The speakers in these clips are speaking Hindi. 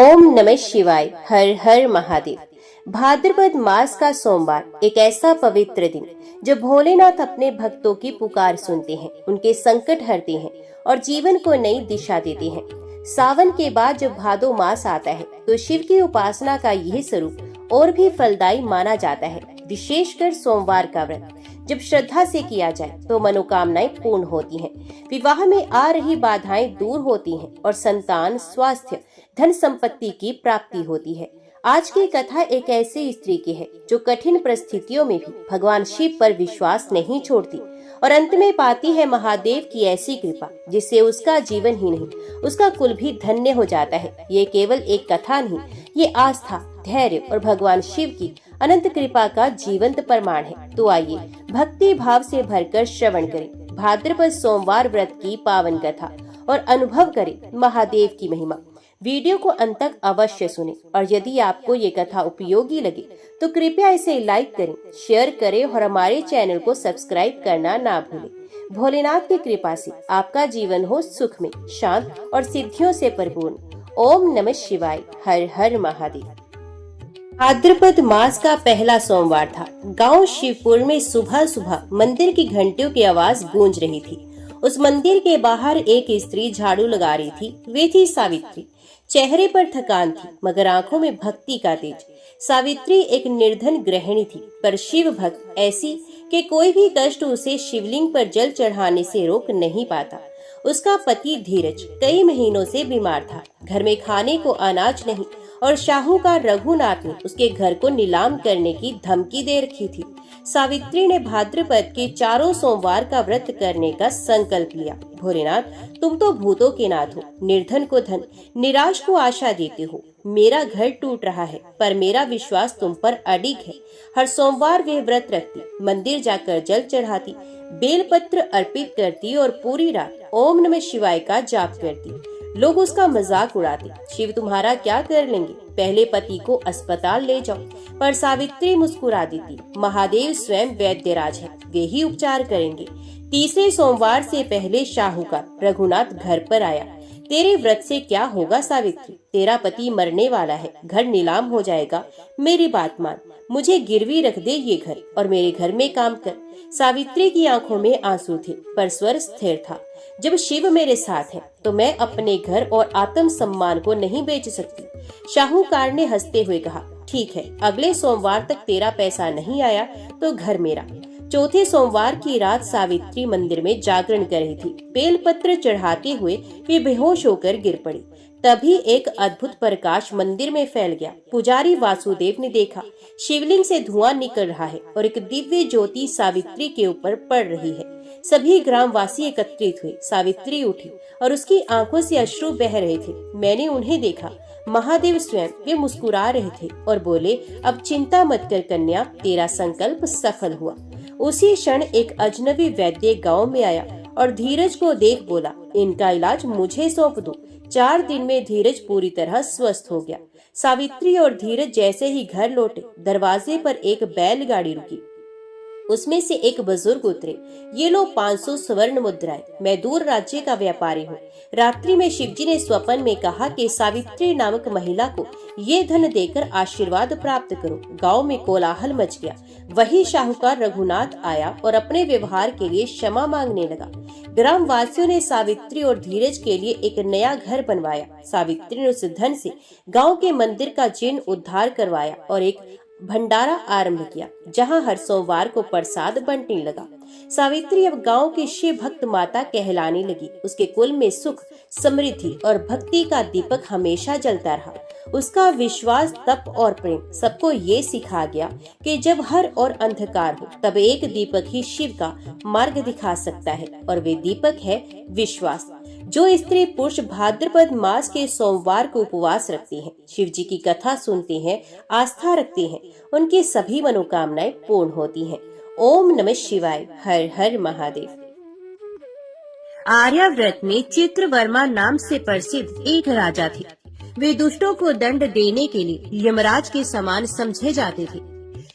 ओम नमः शिवाय। हर हर महादेव। भाद्रपद मास का सोमवार एक ऐसा पवित्र दिन जब भोलेनाथ अपने भक्तों की पुकार सुनते हैं, उनके संकट हरते हैं और जीवन को नई दिशा देते हैं। सावन के बाद जब भादो मास आता है तो शिव की उपासना का यह स्वरूप और भी फलदायी माना जाता है। विशेषकर सोमवार का व्रत जब श्रद्धा से किया जाए तो मनोकामनाएं पूर्ण होती हैं, विवाह में आ रही बाधाएं दूर होती हैं और संतान, स्वास्थ्य, धन संपत्ति की प्राप्ति होती है। आज की कथा एक ऐसी स्त्री की है जो कठिन परिस्थितियों में भी भगवान शिव पर विश्वास नहीं छोड़ती और अंत में पाती है महादेव की ऐसी कृपा जिससे उसका जीवन ही नहीं, उसका कुल भी धन्य हो जाता है। ये केवल एक कथा नहीं, ये आस्था, धैर्य और भगवान शिव की अनंत कृपा का जीवंत प्रमाण है। तो आइए भक्ति भाव से भरकर श्रवण करें भाद्रपद सोमवार व्रत की पावन कथा और अनुभव करें महादेव की महिमा। वीडियो को अंत तक अवश्य सुनें और यदि आपको ये कथा उपयोगी लगे तो कृपया इसे लाइक करें, शेयर करें और हमारे चैनल को सब्सक्राइब करना ना भूलें। भोलेनाथ की कृपा से आपका जीवन हो सुख में, शांत और सिद्धियों से परिपूर्ण। ओम नमः शिवाय। हर हर महादेव। भाद्रपद मास का पहला सोमवार था। गांव शिवपुर में सुबह सुबह मंदिर की घंटियों की आवाज गूंज रही थी। उस मंदिर के बाहर एक स्त्री झाड़ू लगा रही थी। वे थी सावित्री। चेहरे पर थकान थी मगर आंखों में भक्ति का तेज। सावित्री एक निर्धन गृहिणी थी पर शिव भक्त ऐसी कि कोई भी कष्ट उसे शिवलिंग पर जल चढ़ाने से रोक नहीं पाता। उसका पति धीरज कई महीनों से बीमार था। घर में खाने को अनाज नहीं और शाहूकार रघुनाथ ने उसके घर को नीलाम करने की धमकी दे रखी थी। सावित्री ने भाद्रपद के चारों सोमवार का व्रत करने का संकल्प लिया। भोलेनाथ, तुम तो भूतों के नाथ हो, निर्धन को धन, निराश को आशा देते हो। मेरा घर टूट रहा है पर मेरा विश्वास तुम पर अडिग है। हर सोमवार वे व्रत रखती, मंदिर जाकर जल चढ़ाती, बेलपत्र अर्पित करती और पूरी रात ओम नमः शिवाय का जाप करती। लोग उसका मजाक उड़ाते, शिव तुम्हारा क्या कर लेंगे, पहले पति को अस्पताल ले जाओ। पर सावित्री मुस्कुरा देती, महादेव स्वयं वैद्यराज है, वे ही उपचार करेंगे। तीसरे सोमवार से पहले शाहूकार रघुनाथ घर पर आया। तेरे व्रत से क्या होगा सावित्री, तेरा पति मरने वाला है, घर नीलाम हो जाएगा। मेरी बात मान, मुझे गिरवी रख दे ये घर और मेरे घर में काम कर। सावित्री की आंखों में आंसू थे पर स्वर स्थिर था। जब शिव मेरे साथ है तो मैं अपने घर और आत्म सम्मान को नहीं बेच सकती। शाहूकार ने हंसते हुए कहा, ठीक है, अगले सोमवार तक तेरा पैसा नहीं आया तो घर मेरा। चौथे सोमवार की रात सावित्री मंदिर में जागरण कर रही थी। बेलपत्र चढ़ाते हुए वे बेहोश होकर गिर पड़ी। तभी एक अद्भुत प्रकाश मंदिर में फैल गया। पुजारी वासुदेव ने देखा, शिवलिंग से धुआं निकल रहा है और एक दिव्य ज्योति सावित्री के ऊपर पड़ रही है। सभी ग्रामवासी एकत्रित हुए। सावित्री उठी और उसकी आंखों से अश्रु बह रहे थे। मैंने उन्हें देखा, महादेव स्वयं। वे मुस्कुरा रहे थे और बोले, अब चिंता मत कर कन्या, तेरा संकल्प सफल हुआ। उसी क्षण एक अजनबी वैद्य गांव में आया और धीरज को देख बोला, इनका इलाज मुझे सौंप दो। 4 दिन में धीरज पूरी तरह स्वस्थ हो गया। सावित्री और धीरज जैसे ही घर लौटे, दरवाजे पर एक बैलगाड़ी रुकी। उसमें से एक बुजुर्ग उतरे, ये लो 500 स्वर्ण मुद्राएं, मैं दूर राज्य का व्यापारी हूँ। रात्रि में शिवजी ने स्वप्न में कहा कि सावित्री नामक महिला को ये धन देकर आशीर्वाद प्राप्त करो। गांव में कोलाहल मच गया। वही शाहूकार रघुनाथ आया और अपने व्यवहार के लिए क्षमा मांगने लगा। ग्राम वासियों ने सावित्री और धीरज के लिए एक नया घर बनवाया। सावित्री ने उस धन से गाँव के मंदिर का जीर्ण उद्धार करवाया और एक भंडारा आरंभ किया जहां हर सोमवार को प्रसाद बंटने लगा। सावित्री अब गांव की शिव भक्त माता कहलाने लगी। उसके कुल में सुख, समृद्धि और भक्ति का दीपक हमेशा जलता रहा। उसका विश्वास, तप और प्रेम सबको ये सिखा गया कि जब हर और अंधकार हो तब एक दीपक ही शिव का मार्ग दिखा सकता है और वे दीपक है विश्वास। जो स्त्री पुरुष भाद्रपद मास के सोमवार को उपवास रखते हैं, शिव जी की कथा सुनते हैं, आस्था रखते हैं, उनकी सभी मनोकामनाएं पूर्ण होती हैं। ओम नमः शिवाय। हर हर महादेव। आर्याव्रत में चित्रवर्मा नाम से प्रसिद्ध एक राजा थे। वे दुष्टों को दंड देने के लिए यमराज के समान समझे जाते थे।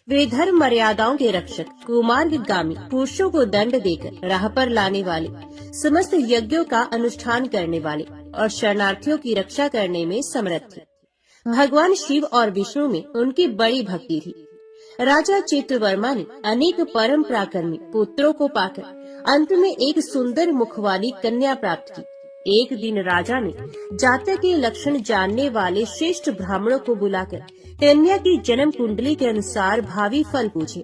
वे धर्म मर्यादाओं के रक्षक, कुमार्गगामी, पुरुषों को दंड देकर राह पर लाने वाले, समस्त यज्ञों का अनुष्ठान करने वाले और शरणार्थियों की रक्षा करने में समर्थ थे। भगवान शिव और विष्णु में उनकी बड़ी भक्ति थी। राजा चित्रवर्मा ने अनेक परम पराक्रमी पुत्रों को पाकर अंत में एक सुंदर मुख वाली कन्या प्राप्त की। एक दिन राजा ने जातक के लक्षण जानने वाले श्रेष्ठ ब्राह्मणों को बुलाकर कन्या की जन्म कुंडली के अनुसार भावी फल पूछे।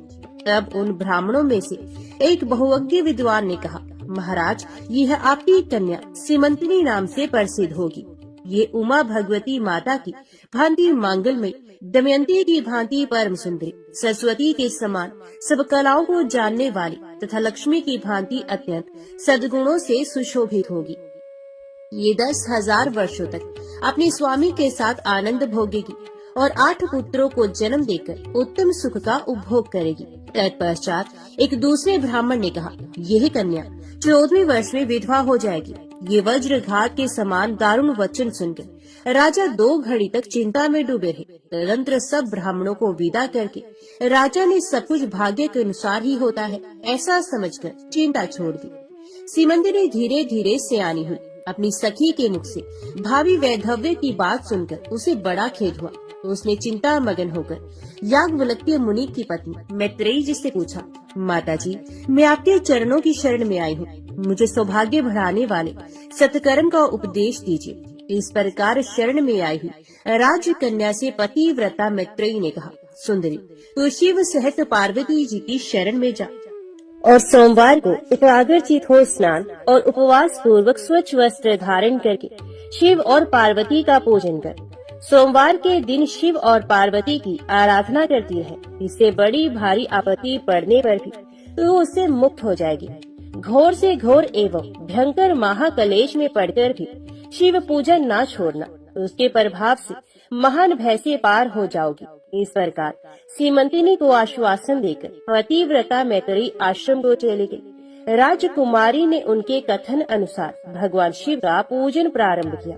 तब उन ब्राह्मणों में से एक बहुज्ञ विद्वान ने कहा, महाराज, यह आपकी कन्या सीमंतिनी नाम से प्रसिद्ध होगी। ये उमा भगवती माता की भांति मंगलमयी, दमयंती की भांति परम सुंदरी, सरस्वती के समान सब कलाओं को जानने वाली तथा लक्ष्मी की भांति अत्यंत सद्गुणों से सुशोभित होगी। ये 10,000 वर्षों तक अपने स्वामी के साथ आनंद भोगेगी और 8 पुत्रों को जन्म देकर उत्तम सुख का उपभोग करेगी। तत्पश्चात एक दूसरे ब्राह्मण ने कहा, यह कन्या 14वें वर्ष में विधवा हो जाएगी। ये वज्रघात के समान दारुण वचन सुनकर राजा 2 घड़ी तक चिंता में डूबे रहे। तदनंतर सब ब्राह्मणों को विदा करके राजा ने सब कुछ भाग्य के अनुसार ही होता है ऐसा समझकर चिंता छोड़ दी। सीमंतिनी धीरे धीरे सयानी हुई। अपनी सखी के मुख से भावी वैधव्य की बात सुनकर उसे बड़ा खेद हुआ। तो उसने चिंता मगन होकर याज्ञवल्क्य मुनि की पत्नी मैत्रेयी जी से पूछा, माताजी, मैं आपके चरणों की शरण में आई हूँ। मुझे सौभाग्य बढ़ाने वाले सत्कर्म का उपदेश दीजिए। इस प्रकार शरण में आई हुई राजकन्या से पतिव्रता मैत्रेयी ने कहा, सुंदरी, तो शिव सहित पार्वती जी की शरण में जा और सोमवार को एकाग्रचित हो स्नान और उपवास पूर्वक स्वच्छ वस्त्र धारण करके शिव और पार्वती का पूजन कर। सोमवार के दिन शिव और पार्वती की आराधना करती है। इससे बड़ी भारी आपत्ति पड़ने पर भी तो उससे मुक्त हो जाएगी। घोर से घोर एवं भयंकर महाकलेश में पड़कर भी शिव पूजन न छोड़ना। उसके प्रभाव से महान भय से पार हो जाओगी। इस प्रकार सीमंतिनी को आश्वासन देकर पतिव्रता मैत्रेयी आश्रम को चली गई। राजकुमारी ने उनके कथन अनुसार भगवान शिव का पूजन प्रारंभ किया।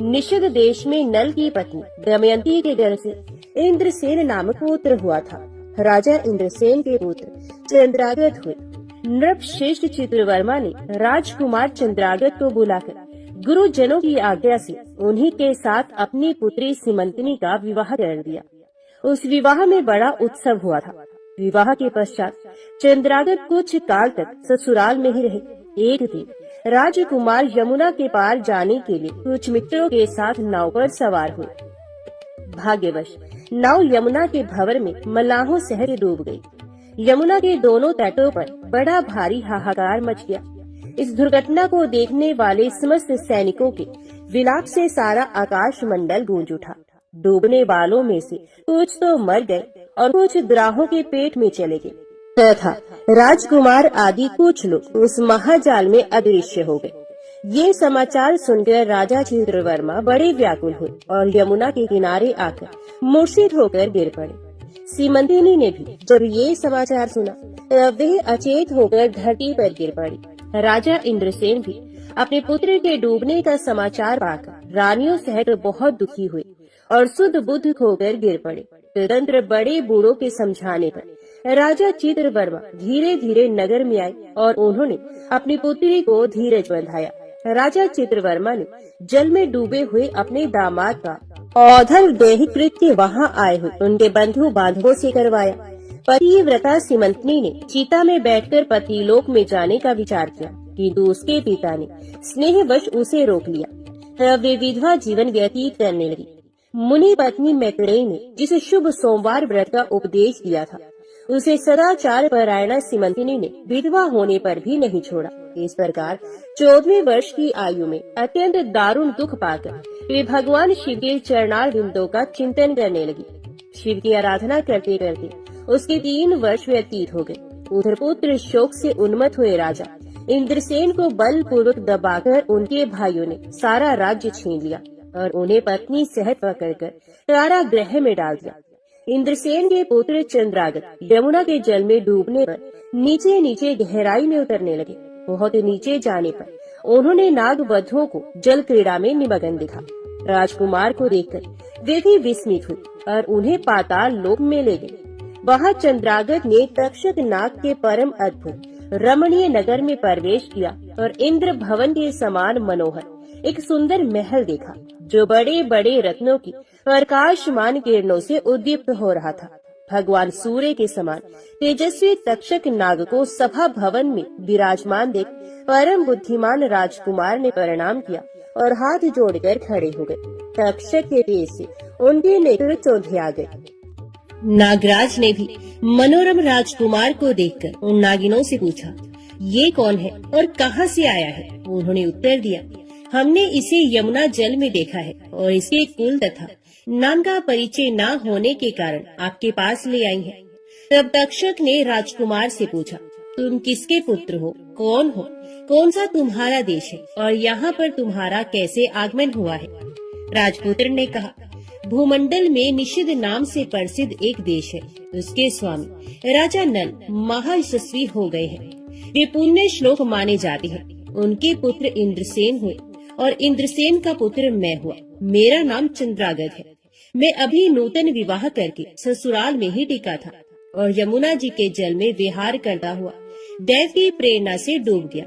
निषद देश में नल की पत्नी दमयंती के घर से इंद्रसेन नामक पुत्र हुआ था। राजा इंद्रसेन के पुत्र चंद्रागत हुए। नृप श्रेष्ठ चित्रवर्मा ने राजकुमार चंद्रागत को बुलाकर गुरुजनों की आज्ञा से उन्हीं के साथ अपनी पुत्री सीमंतिनी का विवाह कर दिया। उस विवाह में बड़ा उत्सव हुआ था। विवाह के पश्चात चंद्रागत कुछ काल तक ससुराल में ही रहे। एक दिन राजकुमार यमुना के पार जाने के लिए कुछ मित्रों के साथ नाव पर सवार हुए। भाग्यवश नाव यमुना के भंवर में मल्लाहों सहित डूब गई। यमुना के दोनों तटों पर बड़ा भारी हाहाकार मच गया। इस दुर्घटना को देखने वाले समस्त सैनिकों के विलाप से सारा आकाश मंडल गूंज उठा। डूबने वालों में से कुछ तो मर गए और कुछ ग्राहों के पेट में चले गए तथा राजकुमार आदि कुछ लोग उस महाजाल में अदृश्य हो गए। ये समाचार सुनकर राजा चित्रवर्मा बड़े व्याकुल हुए और यमुना के किनारे आकर मूर्छित होकर गिर पड़े। सीमंतिनी ने भी जब ये समाचार सुना तब वह अचेत होकर धरती पर गिर पड़ी। राजा इंद्रसेन भी अपने पुत्र के डूबने का समाचार पाकर रानियों सहित बहुत दुखी हुए और शुद्ध बुद्ध खोकर गिर पड़े। तदंतर बड़े बूढ़ों के समझाने पर राजा चित्रवर्मा धीरे धीरे नगर में आए और उन्होंने अपनी पुत्री को धीरज बंधाया। राजा चित्रवर्मा ने जल में डूबे हुए अपने दामाद का औधल देह कृत्य वहाँ आए हुए उनके बंधु बांधवों से करवाया। पतिव्रता सीमंतिनी ने चिता में बैठकर पतिलोक में जाने का विचार किया, किंतु उसके पिता ने स्नेहवश उसे रोक लिया। तब वे विधवा जीवन व्यतीत करने लगी। मुनि पत्नी मैत्रेयी ने जिस शुभ सोमवार व्रत का उपदेश दिया था उसे सदाचार परायणा सीमंतिनी ने विधवा होने पर भी नहीं छोड़ा। इस प्रकार 14वें वर्ष की आयु में अत्यंत दारुण दुख पाकर वे भगवान शिव के चरणार बिंदों का चिंतन करने लगी। शिव की आराधना करते करते उसके 3 वर्ष व्यतीत हो गए। उधर पुत्र शोक से उन्मत्त हुए राजा इंद्रसेन को बलपूर्वक दबाकर उनके भाइयों ने सारा राज्य छीन लिया और उन्हें पत्नी सहित पकड़कर कारागृह में डाल दिया। इंद्रसेन के पुत्र चंद्रागत यमुना के जल में डूबने पर नीचे नीचे गहराई में उतरने लगे। बहुत नीचे जाने पर उन्होंने नागवधुओं को जल क्रीड़ा में निमग्न देखा। राजकुमार को देखकर वे भी विस्मित हुए और उन्हें पाताल लोक में ले गए। वहाँ चंद्रागत ने तक्षक नाग के परम अद्भुत रमणीय नगर में प्रवेश किया और इंद्र भवन के समान मनोहर एक सुंदर महल देखा। जो बड़े बड़े रत्नों की प्रकाशमान किरणों से उद्दीप्त हो रहा था। भगवान सूर्य के समान तेजस्वी तक्षक नाग को सभा भवन में विराजमान देख परम बुद्धिमान राजकुमार ने प्रणाम किया और हाथ जोड़कर खड़े हो गए। तक्षक के तेज से उनके नेत्र चौंधिया गए। नागराज ने भी मनोरम राजकुमार को देखकर उन नागिनों से पूछा, ये कौन है और कहाँ से आया है? उन्होंने उत्तर दिया, हमने इसे यमुना जल में देखा है और इसके कुल तथा नाम का परिचय न होने के कारण आपके पास ले आई हैं। तब तक्षक ने राजकुमार से पूछा, तुम किसके पुत्र हो, कौन हो, कौन सा तुम्हारा देश है और यहाँ पर तुम्हारा कैसे आगमन हुआ है? राजपुत्र ने कहा, भूमंडल में निषिद्ध नाम से प्रसिद्ध एक देश है। उसके स्वामी राजा नल महायशस्वी हो गए हैं। वे पुण्य श्लोक माने जाते हैं। उनके पुत्र इंद्रसेन हुए और इंद्रसेन का पुत्र मैं हुआ। मेरा नाम चंद्रागत है। मैं अभी नूतन विवाह करके ससुराल में ही टिका था और यमुना जी के जल में विहार करता हुआ दैव की प्रेरणा से डूब गया।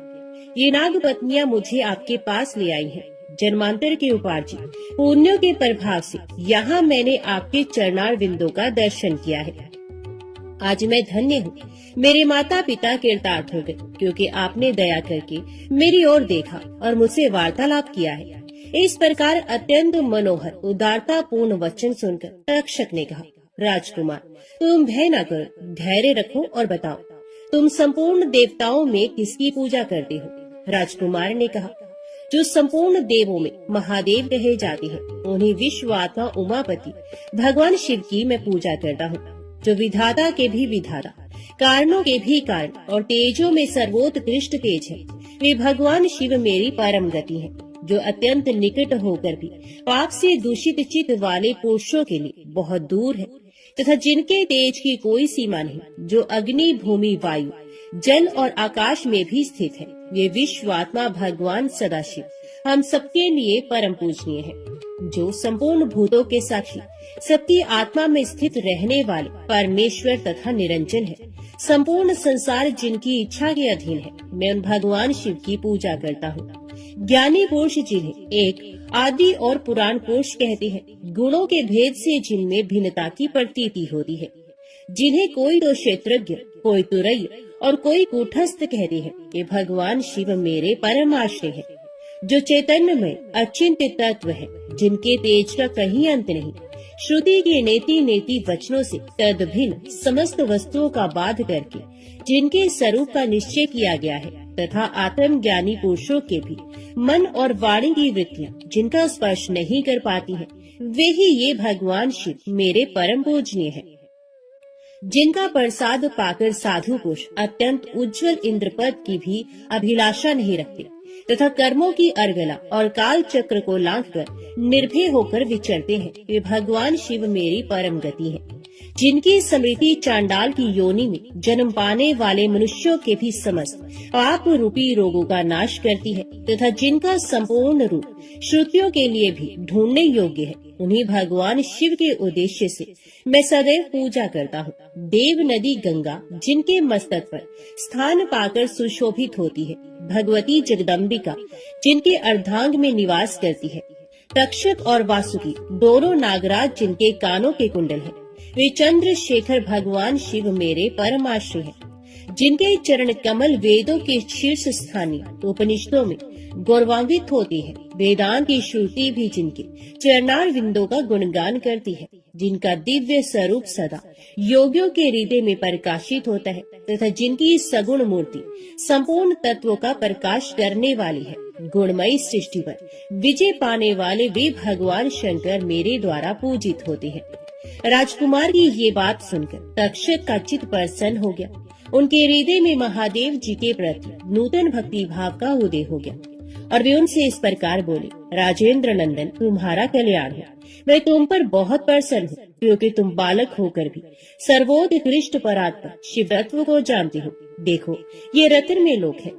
ये नाग पत्नियां मुझे आपके पास ले आई हैं। जन्मांतर के उपार्जित पुण्यों के प्रभाव से यहाँ मैंने आपके चरणार बिंदु का दर्शन किया है। आज मैं धन्य हूँ। मेरे माता पिता कृतार्थ हो गए क्योंकि आपने दया करके मेरी ओर देखा और मुझसे वार्तालाप किया है। इस प्रकार अत्यंत मनोहर उदारता पूर्ण वचन सुनकर तक्षक ने कहा, राजकुमार तुम भय न करो, धैर्य रखो और बताओ तुम संपूर्ण देवताओं में किसकी पूजा करते हो? राजकुमार ने कहा, जो संपूर्ण देवों में महादेव कहे जाते हैं उन्हें विश्वात्मा उमापति भगवान शिव की मैं पूजा करता हूँ, जो विधाता के भी विधाता, कारणों के भी कारण और तेजों में सर्वोत्कृष्ट तेज है। वे भगवान शिव मेरी परम गति है, जो अत्यंत निकट होकर भी पाप से दूषित चित्त वाले पुरुषों के लिए बहुत दूर है तथा जिनके तेज की कोई सीमा नहीं, जो अग्नि, भूमि, वायु, जल और आकाश में भी स्थित है। ये विश्वात्मा भगवान सदाशिव हम सबके लिए परम पूजनीय है, जो संपूर्ण भूतों के साक्षी, सबकी आत्मा में स्थित रहने वाले परमेश्वर तथा निरंजन है। संपूर्ण संसार जिनकी इच्छा के अधीन है, मैं उन भगवान शिव की पूजा करता हूँ। ज्ञानी पुरुष जिन्हें एक आदि और पुराण पुरुष कहते हैं, गुणों के भेद से जिनमें भिन्नता की प्रतीति होती है, जिन्हें कोई तो क्षेत्रज्ञ, कोई तुरैय और कोई कूटस्थ कहते हैं, ये भगवान शिव मेरे परम आश्रय है, जो चैतन्य में अचिंत्य तत्व है, जिनके तेज का कहीं अंत नहीं। श्रुति के नेति नेति वचनों से तद भिन्न समस्त वस्तुओं का बाध करके जिनके स्वरूप का निश्चय किया गया है तथा आत्म ज्ञानी पुरुषों के भी मन और वाणी की वृत्तियाँ जिनका स्पर्श नहीं कर पाती हैं, वे ही ये भगवान शिव मेरे परम पूजनीय है। जिनका प्रसाद पाकर साधु पुरुष अत्यंत उज्जवल इंद्रपद की भी अभिलाषा नहीं रखते तथा कर्मों की अर्गला और काल चक्र को लांघकर निर्भय होकर विचरते हैं, वे भगवान शिव मेरी परम गति है। जिनकी स्मृति चांडाल की योनि में जन्म पाने वाले मनुष्यों के भी समस्त पाप रूपी रोगों का नाश करती है तथा जिनका संपूर्ण रूप श्रुतियों के लिए भी ढूंढने योग्य है, उन्हीं भगवान शिव के उद्देश्य से मैं सदैव पूजा करता हूँ। देव नदी गंगा जिनके मस्तक पर स्थान पाकर सुशोभित होती है, भगवती जगदम्बिका जिनके अर्धांग में निवास करती है, तक्षक और वासुकी दोनों नागराज जिनके कानों के कुंडल हैं, वे चंद्रशेखर भगवान शिव मेरे परमाश्रय हैं। जिनके चरण कमल वेदों के शीर्ष स्थानीय उपनिषदों में गौरवान्वित होती है, वेदांत की श्रुति भी जिनके चरणार विंदों का गुणगान करती है, जिनका दिव्य स्वरूप सदा योगियों के हृदय में प्रकाशित होता है तथा जिनकी सगुण मूर्ति संपूर्ण तत्वों का प्रकाश करने वाली है, गुणमयी सृष्टि पर विजय पाने वाले वे भगवान शंकर मेरे द्वारा पूजित होते हैं। राजकुमार की ये बात सुनकर तक्षक का चित्त प्रसन्न हो गया। उनके हृदय में महादेव जी के प्रति नूतन भक्ति भाव का उदय हो गया और वे उनसे इस प्रकार बोले, राजेंद्र नंदन तुम्हारा कल्याण हो। मैं तुम पर बहुत प्रसन्न हूँ क्योंकि तुम बालक होकर भी सर्वोत्कृष्ट परात्पर शिव तत्व को जानते हो। देखो ये रत्न में लोक है,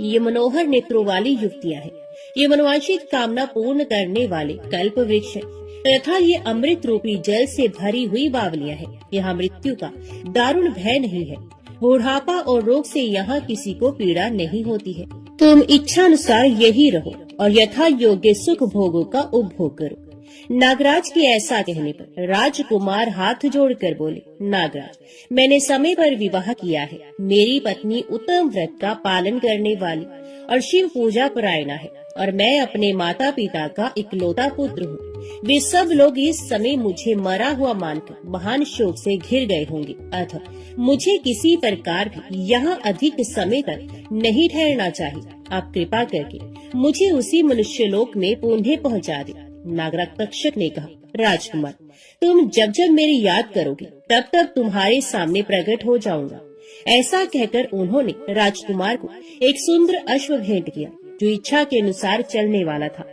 ये मनोहर नेत्रों वाली युक्तियाँ हैं, ये मनोवांछित कामना पूर्ण करने वाले कल्प वृक्ष है तथा ये अमृत रूपी जल से भरी हुई बावलियाँ हैं। यहाँ मृत्यु का दारुण भय नहीं है, बुढ़ापा और रोग से यहाँ किसी को पीड़ा नहीं होती है। तुम इच्छा अनुसार यही रहो, और यथा योग्य सुख भोगों का उपभोग करो। नागराज के ऐसा कहने पर राजकुमार हाथ जोड़कर बोले, नागराज, मैंने समय पर विवाह किया है। मेरी पत्नी उत्तम व्रत का पालन करने वाली और शिव पूजा परायणा है और मैं अपने माता पिता का इकलौता पुत्र हूँ। वे सब लोग इस समय मुझे मरा हुआ मानकर महान शोक से घिर गए होंगे, अतः मुझे किसी प्रकार भी यहाँ अधिक समय तक नहीं ठहरना चाहिए। आप कृपा करके मुझे उसी मनुष्यलोक में पुनः पहुँचा दे। नागराज तक्षक ने कहा, राजकुमार, तुम जब जब मेरी याद करोगे तब तब तुम्हारे सामने प्रकट हो जाऊंगा। ऐसा कहकर उन्होंने राजकुमार को एक सुंदर अश्व भेंट किया, जो इच्छा के अनुसार चलने वाला था।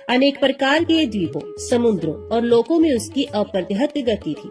अनेक प्रकार के द्वीपों, समुद्रों और लोकों में उसकी अप्रतिहत गति थी।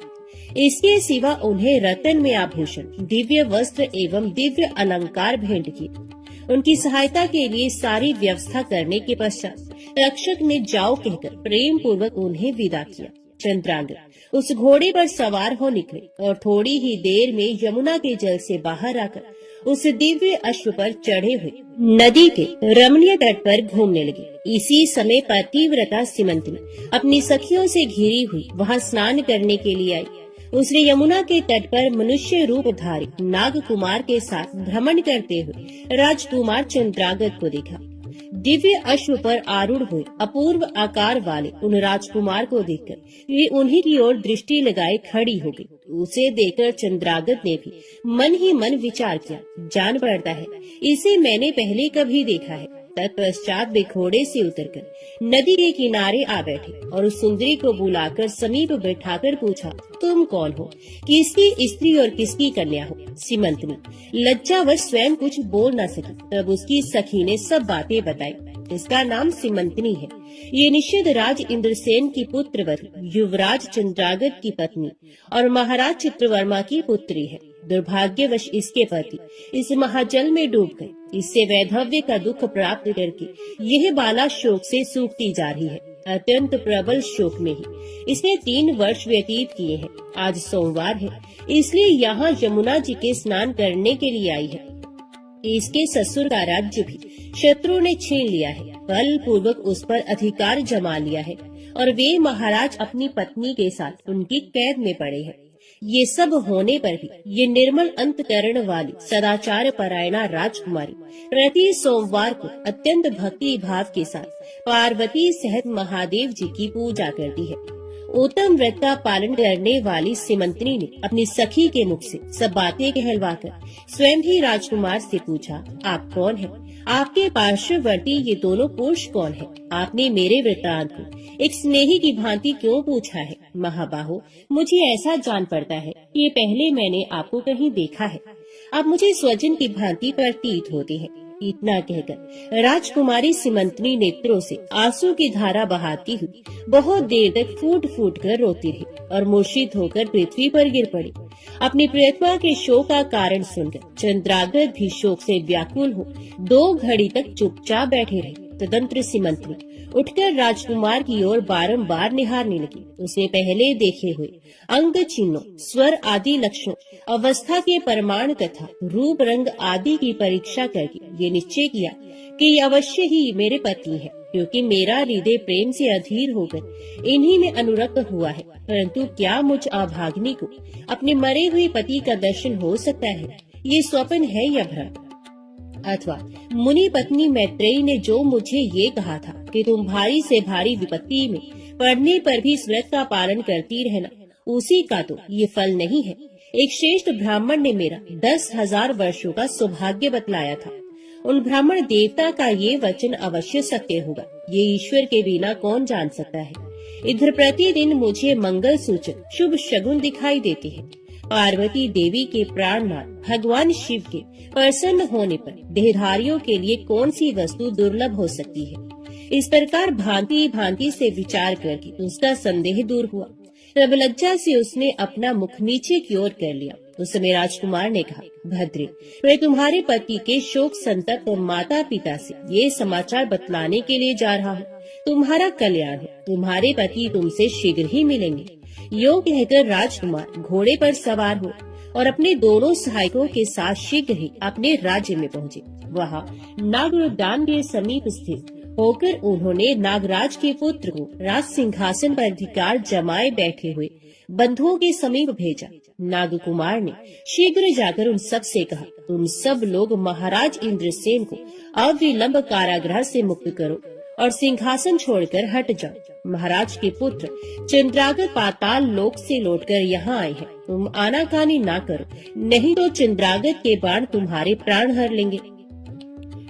इसके सिवा उन्हें रत्न में आभूषण, दिव्य वस्त्र एवं दिव्य अलंकार भेंट किए। उनकी सहायता के लिए सारी व्यवस्था करने के पश्चात रक्षक ने जाओ कहकर प्रेम पूर्वक उन्हें विदा किया। चंद्रांगद उस घोड़े पर सवार हो निकले और थोड़ी ही देर में यमुना के जल से बाहर आकर उस दिव्य अश्व पर चढ़े हुए नदी के रमणीय तट पर घूमने लगे। इसी समय पतिव्रता सीमंतनी अपनी सखियों से घिरी हुई वहाँ स्नान करने के लिए आई। उसने यमुना के तट पर मनुष्य रूप धारी नाग कुमार के साथ भ्रमण करते हुए राजकुमार चंद्रांगद को देखा। दिव्य अश्व पर आरूढ़ हुए अपूर्व आकार वाले उन राजकुमार को देखकर वे उन्हीं की ओर दृष्टि लगाए खड़ी हो गई। उसे देखकर चंद्रांगद ने भी मन ही मन विचार किया, जान पड़ता है इसे मैंने पहले कभी देखा है। तत्पश्चात वे घोड़े से उतरकर नदी के किनारे आ बैठे और उस सुंदरी को बुलाकर समीप बैठाकर पूछा, तुम कौन हो, किसकी स्त्री और किसकी कन्या हो? सीमंतनी लज्जावश स्वयं कुछ बोल न सकी। तब उसकी सखी ने सब बातें बताई। इसका नाम सीमंतनी है। ये निषद राज इंद्रसेन की पुत्रवधू, युवराज चंद्रांगद की पत्नी और महाराज चित्रवर्मा की पुत्री है। दुर्भाग्यवश इसके पति इस महाजल में डूब गए। इससे वैधव्य का दुख प्राप्त करके यह बाला शोक से सूखती जा रही है। अत्यंत प्रबल शोक में ही इसने 3 वर्ष व्यतीत किए हैं। आज सोमवार है, इसलिए यहाँ यमुना जी के स्नान करने के लिए आई है। इसके ससुर का राज्य भी शत्रु ने छीन लिया है, बल पूर्वक उस पर अधिकार जमा लिया है और वे महाराज अपनी पत्नी के साथ उनकी कैद में पड़े हैं। ये सब होने पर भी ये निर्मल अंतकरण वाली सदाचार परायणा राजकुमारी प्रति सोमवार को अत्यंत भक्ति भाव के साथ पार्वती सहित महादेव जी की पूजा करती है। उत्तम व्रत का पालन करने वाली सीमंतनी ने अपनी सखी के मुख से सब बातें कहलवाकर स्वयं ही राजकुमार से पूछा, आप कौन हैं? आपके पार्श्ववर्ती ये दोनों पुरुष कौन हैं? आपने मेरे वृत्तांत को एक स्नेही की भांति क्यों पूछा है? महाबाहो, मुझे ऐसा जान पड़ता है कि पहले मैंने आपको कहीं देखा है। आप मुझे स्वजन की भांति प्रतीत होते हैं। इतना कहकर राजकुमारी सीमंतनी नेत्रों से आंसू की धारा बहाती हुई बहुत देर तक फूट फूट कर रोती रही और मूर्छित होकर पृथ्वी पर गिर पड़ी। अपनी प्रियतमा के शोक का कारण सुनकर चंद्रांगद भी शोक से व्याकुल हो 2 घड़ी तक चुपचाप बैठे रहे। तदंतर सीमंतनी उठकर राजकुमार की ओर बारंबार निहारने लगी। उसने पहले देखे हुए अंग चिन्हों, स्वर आदि लक्षणों, अवस्था के प्रमाण तथा रूप रंग आदि की परीक्षा करके ये निश्चय किया कि ये अवश्य ही मेरे पति है, क्योंकि मेरा हृदय प्रेम से अधीर होकर इन्हीं में अनुरक्त हुआ है। परंतु क्या मुझ अभागिनी को अपने मरे हुए पति का दर्शन हो सकता है? ये स्वप्न है या भ्रम? अथवा मुनि पत्नी मैत्रेयी ने जो मुझे ये कहा था कि तुम भारी से भारी विपत्ति में पड़ने पर भी इस व्रत का पालन करती रहना, उसी का तो ये फल नहीं है। एक श्रेष्ठ ब्राह्मण ने मेरा 10,000 वर्षों का सौभाग्य बतलाया था। उन ब्राह्मण देवता का ये वचन अवश्य सत्य होगा, ये ईश्वर के बिना कौन जान सकता है। इधर प्रतिदिन मुझे मंगल सूचक शुभ शगुन दिखाई देते हैं। पार्वती देवी के प्राणनाथ भगवान शिव के प्रसन्न होने पर देहधारियों के लिए कौन सी वस्तु दुर्लभ हो सकती है? इस प्रकार भांति भांति से विचार करके उसका संदेह दूर हुआ। तब लज्जा से उसने अपना मुख नीचे की ओर कर लिया। उस समय राजकुमार ने कहा, भद्रे, मैं तुम्हारे पति के शोक संतप्त और माता पिता से ये समाचार बतलाने के लिए जा रहा हूँ। तुम्हारा कल्याण हो, तुम्हारे पति तुमसे शीघ्र ही मिलेंगे। यो कहकर राजकुमार घोड़े पर सवार हो और अपने दोनों सहायकों के साथ शीघ्र ही अपने राज्य में पहुँचे। वहाँ नागोद्यान के समीप स्थित होकर उन्होंने नागराज के पुत्र को राज सिंहासन पर अधिकार जमाए बैठे हुए बंधुओं के समीप भेजा। नागकुमार ने शीघ्र जाकर उन सब से कहा, तुम सब लोग महाराज इंद्रसेन को अविलंब कारागृह से मुक्त करो और सिंहासन छोड़कर हट जाओ। महाराज के पुत्र चंद्रागत पाताल लोक से लौटकर यहाँ आए हैं। तुम आनाकानी ना करो, नहीं तो चंद्रागत के बाण तुम्हारे प्राण हर लेंगे।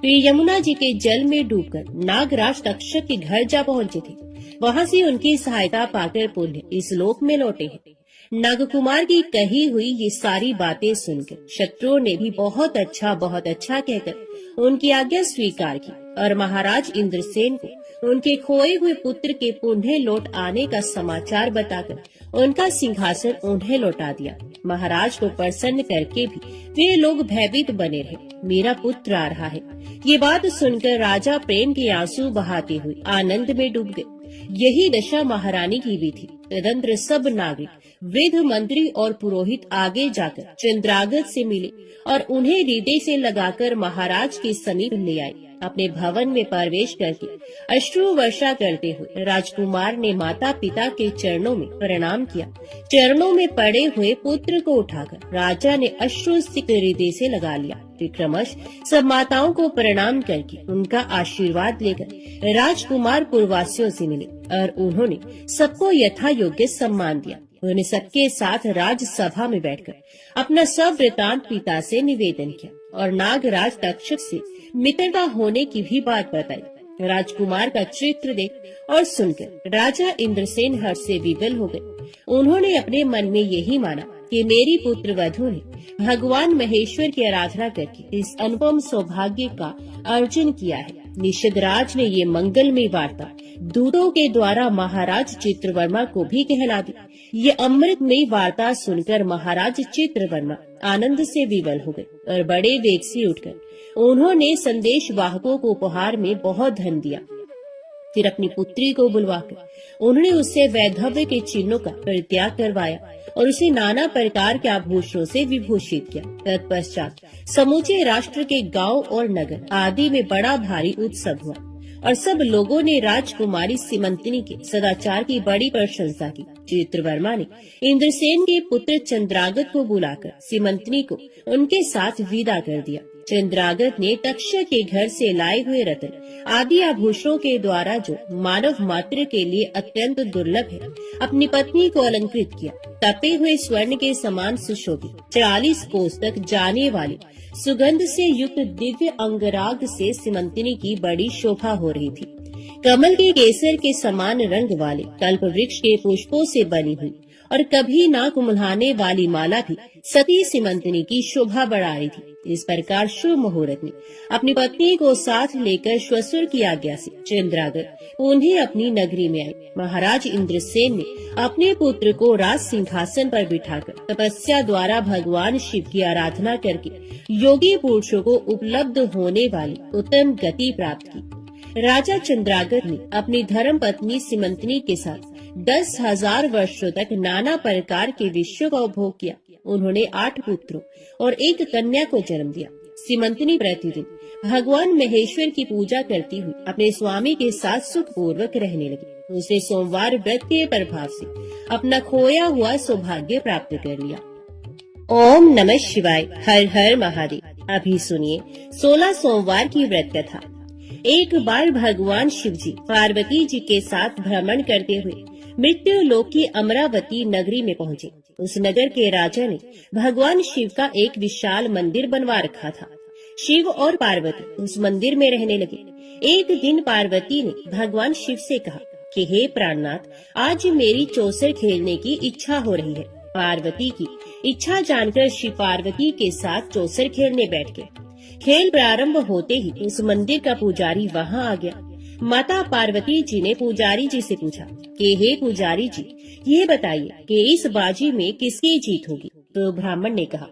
वे यमुना जी के जल में डूबकर नागराज तक्षक के घर जा पहुँचे थे। वहाँ से उनकी सहायता पाकर पुण्य इस लोक में लौटे हैं। नागकुमार की कही हुई ये सारी बातें सुनकर शत्रुओं ने भी बहुत अच्छा कहकर उनकी आज्ञा स्वीकार की और महाराज इंद्रसेन को उनके खोए हुए पुत्र के पुनः लौट आने का समाचार बताकर उनका सिंहासन उन्हें लौटा दिया। महाराज को प्रसन्न करके भी वे लोग भयभीत बने रहे। मेरा पुत्र आ रहा है, ये बात सुनकर राजा प्रेम के आंसू बहाते हुए आनंद में डूब गए। यही दशा महारानी की भी थी। तदंतर सब नागरिक, वृद्ध, मंत्री और पुरोहित आगे जाकर चंद्रागत से मिले और उन्हें हृदय से लगाकर महाराज के समीप ले आए। अपने भवन में प्रवेश करके अश्रु वर्षा करते हुए राजकुमार ने माता पिता के चरणों में प्रणाम किया। चरणों में पड़े हुए पुत्र को उठाकर राजा ने अश्रु सिक्त हृदय से लगा लिया। विक्रमश सब माताओं को प्रणाम करके उनका आशीर्वाद लेकर राजकुमार पुरवासियों से मिले और उन्होंने सबको यथा योग्य सम्मान दिया। उन्होंने सबके साथ राजसभा में बैठकर अपना सब वृतांत पिता से निवेदन किया और नागराज तक्षक से मित्रता होने की भी बात बताई। राजकुमार का चित्र देख और सुनकर राजा इंद्रसेन हर्ष से विवल हो गए। उन्होंने अपने मन में यही माना कि मेरी पुत्र वधू ने भगवान महेश्वर की आराधना करके इस अनुपम सौभाग्य का अर्जन किया है। निषदराज ने ये मंगलमय वार्ता दूतों के द्वारा महाराज चित्रवर्मा को भी कहला दी। ये अमृतमयी वार्ता सुनकर महाराज चित्रवर्मा आनंद से विवल हो गए और बड़े वेग से उठकर उन्होंने संदेश वाहकों को उपहार में बहुत धन दिया। फिर अपनी पुत्री को बुलवाकर उन्होंने उससे वैधव्य के चिन्हों का परित्याग करवाया और उसे नाना प्रकार के आभूषणों से विभूषित किया। तत्पश्चात समूचे राष्ट्र के गांव और नगर आदि में बड़ा भारी उत्सव हुआ और सब लोगों ने राजकुमारी सीमंतिनी के सदाचार की बड़ी प्रशंसा की। चित्रवर्मा ने इंद्रसेन के पुत्र चंद्रागत को बुलाकर सीमंतिनी को उनके साथ विदा कर दिया। चंद्रागत ने तक्षक के घर से लाए हुए रत्न आदि आभूषणों के द्वारा जो मानव मात्र के लिए अत्यंत दुर्लभ है, अपनी पत्नी को अलंकृत किया। तपे हुए स्वर्ण के समान सुशोभित 40 कोस तक जाने वाली सुगंध से युक्त दिव्य अंगराग से सीमंतिनी की बड़ी शोभा हो रही थी। कमल के केसर के समान रंग वाले कल्प वृक्ष के पुष्पों से बनी हुई और कभी ना कुम्हलाने वाली माला भी सती सीमंतिनी की शोभा बढ़ा रही थी। इस प्रकार शुभ मुहूर्त में अपनी पत्नी को साथ लेकर श्वशुर की आज्ञा से चंद्रागत उन्हें अपनी नगरी में आए। महाराज इंद्रसेन ने अपने पुत्र को राज सिंहासन पर बिठाकर तपस्या द्वारा भगवान शिव की आराधना करके योगी पुरुषों को उपलब्ध होने वाली उत्तम गति प्राप्त की। राजा चंद्रागत ने अपनी धर्म पत्नी सीमंतिनी के साथ 10,000 वर्षों तक नाना प्रकार के विषयों का उपभोग किया। उन्होंने 8 पुत्रों और 1 कन्या को जन्म दिया। सीमंतिनी प्रतिदिन भगवान महेश्वर की पूजा करती हुई अपने स्वामी के साथ सुख पूर्वक रहने लगी। उसने सोमवार व्रत के प्रभाव से अपना खोया हुआ सौभाग्य प्राप्त कर लिया। ओम नमः शिवाय। हर हर महादेव। अभी सुनिए 16 सोमवार की व्रत कथा। एक बार भगवान शिव जी पार्वती जी के साथ भ्रमण करते हुए मृत्यु लोक की अमरावती नगरी में पहुँचे। उस नगर के राजा ने भगवान शिव का एक विशाल मंदिर बनवा रखा था। शिव और पार्वती उस मंदिर में रहने लगे। एक दिन पार्वती ने भगवान शिव से कहा कि हे प्राणनाथ, आज मेरी चौसर खेलने की इच्छा हो रही है। पार्वती की इच्छा जानकर शिव पार्वती के साथ चौसर खेलने बैठ गए। खेल प्रारंभ होते ही उस मंदिर का पुजारी वहाँ आ गया। माता पार्वती जी ने पुजारी जी से पूछा कि हे पुजारी जी, ये बताइए कि इस बाजी में किसकी जीत होगी। तो ब्राह्मण ने कहा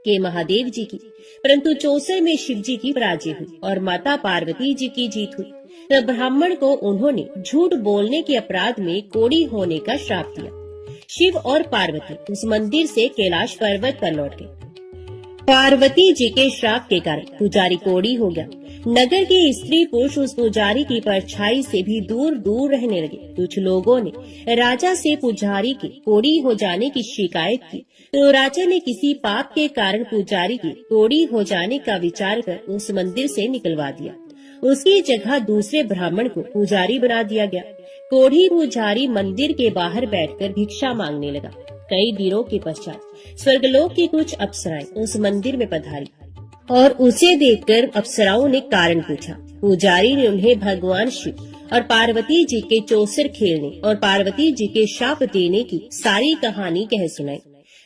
कि महादेव जी की, परंतु चौसर में शिव जी की पराजय हुई और माता पार्वती जी की जीत हुई। तब ब्राह्मण को उन्होंने झूठ बोलने के अपराध में कोढ़ी होने का श्राप दिया। शिव और पार्वती उस मंदिर से कैलाश पर्वत पर लौट गए। पार्वती जी के श्राप के कारण पुजारी कोढ़ी हो गया। नगर के स्त्री पुरुष उस पुजारी की परछाई से भी दूर दूर रहने लगे। कुछ लोगों ने राजा से पुजारी के कोड़ी हो जाने की शिकायत की, तो राजा ने किसी पाप के कारण पुजारी के कोड़ी हो जाने का विचार कर उस मंदिर से निकलवा दिया। उसकी जगह दूसरे ब्राह्मण को पुजारी बना दिया गया। कोढ़ी पुजारी मंदिर के बाहर बैठकर भिक्षा मांगने लगा। कई दिनों के पश्चात स्वर्गलोक की कुछ अप्सराएं उस मंदिर में पधारी और उसे देखकर अप्सराओं ने कारण पूछा। पुजारी ने उन्हें भगवान शिव और पार्वती जी के चौसर खेलने और पार्वती जी के शाप देने की सारी कहानी कह सुनाई।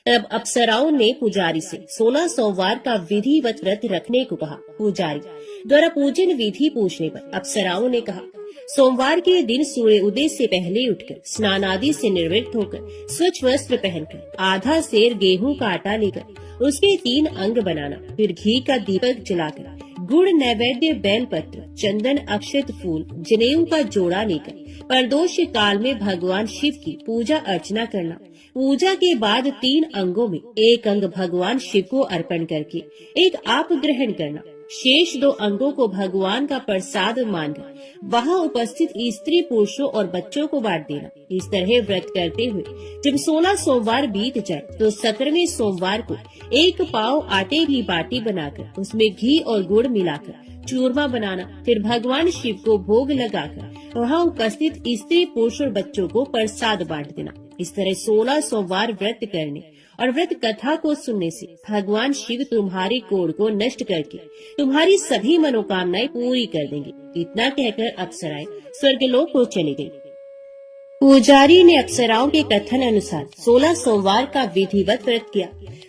तब अप्सराओं ने पुजारी से 16 सोमवार का विधिवत व्रत रखने को कहा। पुजारी द्वारा पूजन विधि पूछने पर अप्सराओं ने कहा, सोमवार के दिन सूर्य उदय से पहले उठकर स्नान आदि से निवृत्त होकर स्वच्छ वस्त्र पहनकर आधा सेर गेहूं का आटा लेकर उसके 3 अंग बनाना, फिर घी का दीपक जलाकर गुड़ नैवेद्य बेलपत्र चंदन अक्षत फूल जनेऊ का जोड़ा लेकर प्रदोष काल में भगवान शिव की पूजा अर्चना करना। पूजा के बाद 3 अंगों में एक अंग भगवान शिव को अर्पण करके एक आप ग्रहण करना। शेष 2 अंगों को भगवान का प्रसाद मानकर वहाँ उपस्थित स्त्री पुरुषों और बच्चों को बांट देना। इस तरह व्रत करते हुए जब 16 सोमवार बीत जाए तो 17वें सोमवार को 1 पाव आटे की बाटी बनाकर उसमें घी और गुड़ मिलाकर चूरमा बनाना, फिर भगवान शिव को भोग लगाकर वहाँ उपस्थित स्त्री पुरुष और बच्चों को प्रसाद बांट देना। इस तरह 16 सोमवार व्रत करने और व्रत कथा को सुनने से भगवान शिव तुम्हारे कोढ़ को नष्ट करके तुम्हारी सभी मनोकामनाएं पूरी कर देंगे। इतना कहकर अप्सराएं स्वर्गलोक को चली गयी। पुजारी ने अप्सराओं के कथन अनुसार 16 सोमवार का विधिवत व्रत किया।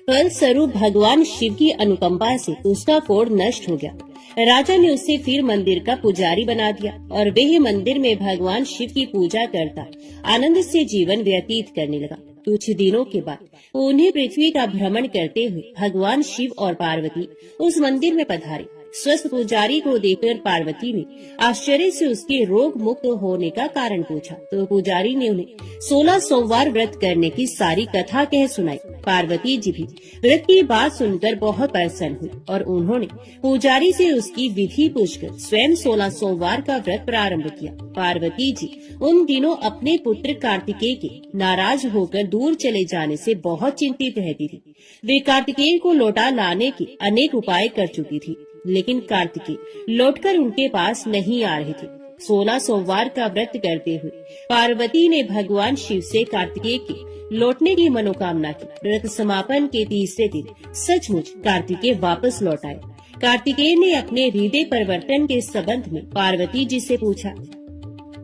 फलस्वरूप भगवान शिव की अनुकंपा से उसका कोढ़ नष्ट हो गया। राजा ने उसे फिर मंदिर का पुजारी बना दिया और वह मंदिर में भगवान शिव की पूजा करता आनंद से जीवन व्यतीत करने लगा। कुछ दिनों के बाद उन्हें पृथ्वी का भ्रमण करते हुए भगवान शिव और पार्वती उस मंदिर में पधारे। स्वस्थ पुजारी को देखकर पार्वती ने आश्चर्य से उसके रोग मुक्त होने का कारण पूछा, तो पुजारी ने उन्हें 16 सोमवार व्रत करने की सारी कथा कह सुनाई। पार्वती जी भी व्रत की बात सुनकर बहुत प्रसन्न हुई और उन्होंने पुजारी से उसकी विधि पूछकर स्वयं 16 सोमवार का व्रत प्रारंभ किया। पार्वती जी उन दिनों अपने पुत्र कार्तिकेय के नाराज होकर दूर चले जाने से बहुत चिंतित रहती थी। वे कार्तिकेय को लौटा लाने के अनेक उपाय कर चुकी थी, लेकिन कार्तिकेय लौटकर उनके पास नहीं आ रहे थे। 16 सोमवार का व्रत करते हुए पार्वती ने भगवान शिव से कार्तिकेय के लौटने की मनोकामना की। व्रत समापन के तीसरे दिन सचमुच कार्तिकेय वापस लौट आए। कार्तिकेय ने अपने हृदय परिवर्तन के संबंध में पार्वती जी से पूछा,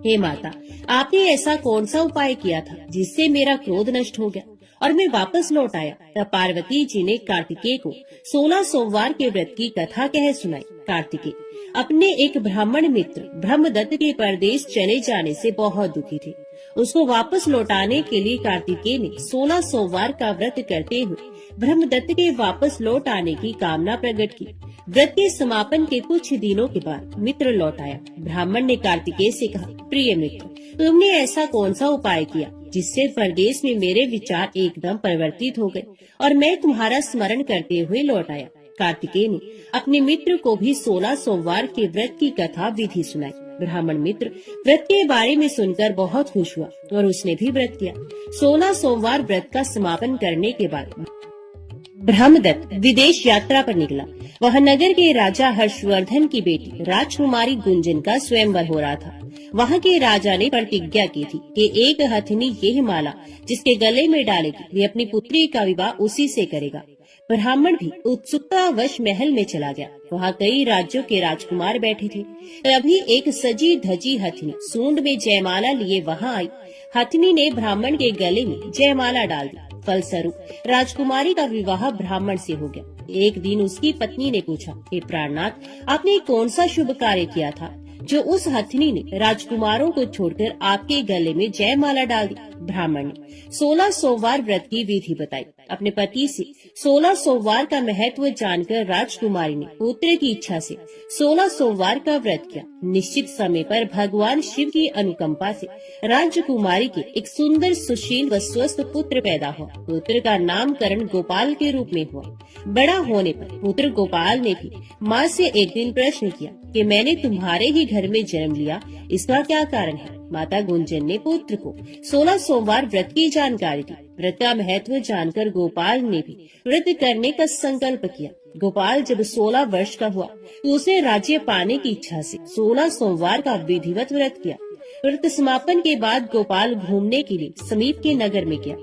हे माता, आपने ऐसा कौन सा उपाय किया था जिससे मेरा क्रोध नष्ट हो गया और मैं वापस लौट आया? तब पार्वती जी ने कार्तिकेय को 16 सोमवार के व्रत की कथा कह सुनाई। कार्तिकेय अपने एक ब्राह्मण मित्र ब्रह्मदत्त के परदेश चले जाने से बहुत दुखी थे। उसको वापस लौटाने के लिए कार्तिकेय ने 16 सोमवार का व्रत करते हुए ब्रह्मदत्त के वापस लौट आने की कामना प्रकट की। व्रत के समापन के कुछ दिनों के बाद मित्र लौट आया। ब्राह्मण ने कार्तिकेय से कहा, प्रिय मित्र, तुमने ऐसा कौन सा उपाय किया जिससे परदेश में मेरे विचार एकदम परिवर्तित हो गए और मैं तुम्हारा स्मरण करते हुए लौट आया? कार्तिकेय ने अपने मित्र को भी 16 सोमवार के व्रत की कथा विधि सुनाई। ब्राह्मण मित्र व्रत के बारे में सुनकर बहुत खुश हुआ और उसने भी व्रत किया। 16 सोमवार व्रत का समापन करने के बाद ब्रह्मदत्त विदेश यात्रा पर निकला। वह नगर के राजा हर्षवर्धन की बेटी राजकुमारी गुंजन का स्वयंवर हो रहा था। वहाँ के राजा ने प्रतिज्ञा की थी कि एक हथिनी यह माला जिसके गले में डालेगी वे अपनी पुत्री का विवाह उसी से करेगा। ब्राह्मण भी उत्सुकतावश महल में चला गया। वहाँ कई राज्यों के राजकुमार बैठे थे। तभी एक सजी धजी हथिनी सूंड में जयमाला लिए वहाँ आई। हथिनी ने ब्राह्मण के गले में जयमाला डाल दी। फलस्वरूप राजकुमारी का विवाह ब्राह्मण से हो गया। एक दिन उसकी पत्नी ने पूछा, हे प्राणनाथ, आपने कौन सा शुभ कार्य किया था जो उस हथिनी ने राजकुमारों को छोड़कर आपके गले में जयमाला डाल दी? ब्राह्मण ने 16 सोमवार व्रत की विधि बताई। अपने पति से 16 सोमवार का महत्व जानकर राजकुमारी ने पुत्र की इच्छा से 16 सोमवार का व्रत किया। निश्चित समय पर भगवान शिव की अनुकंपा से राजकुमारी के एक सुंदर, सुशील व स्वस्थ पुत्र पैदा हुआ। पुत्र का नामकरण गोपाल के रूप में हुआ। बड़ा होने पर पुत्र गोपाल ने भी माँ से एक दिन प्रश्न किया कि मैंने तुम्हारे ही घर में जन्म लिया, इसका क्या कारण है। माता गुंजन ने पुत्र को 16 सोमवार व्रत की जानकारी दी। व्रत का महत्व जानकर गोपाल ने भी व्रत करने का संकल्प किया। गोपाल जब 16 वर्ष का हुआ तो उसने राज्य पाने की इच्छा से 16 सोमवार का विधिवत व्रत किया। व्रत समापन के बाद गोपाल घूमने के लिए समीप के नगर में गया।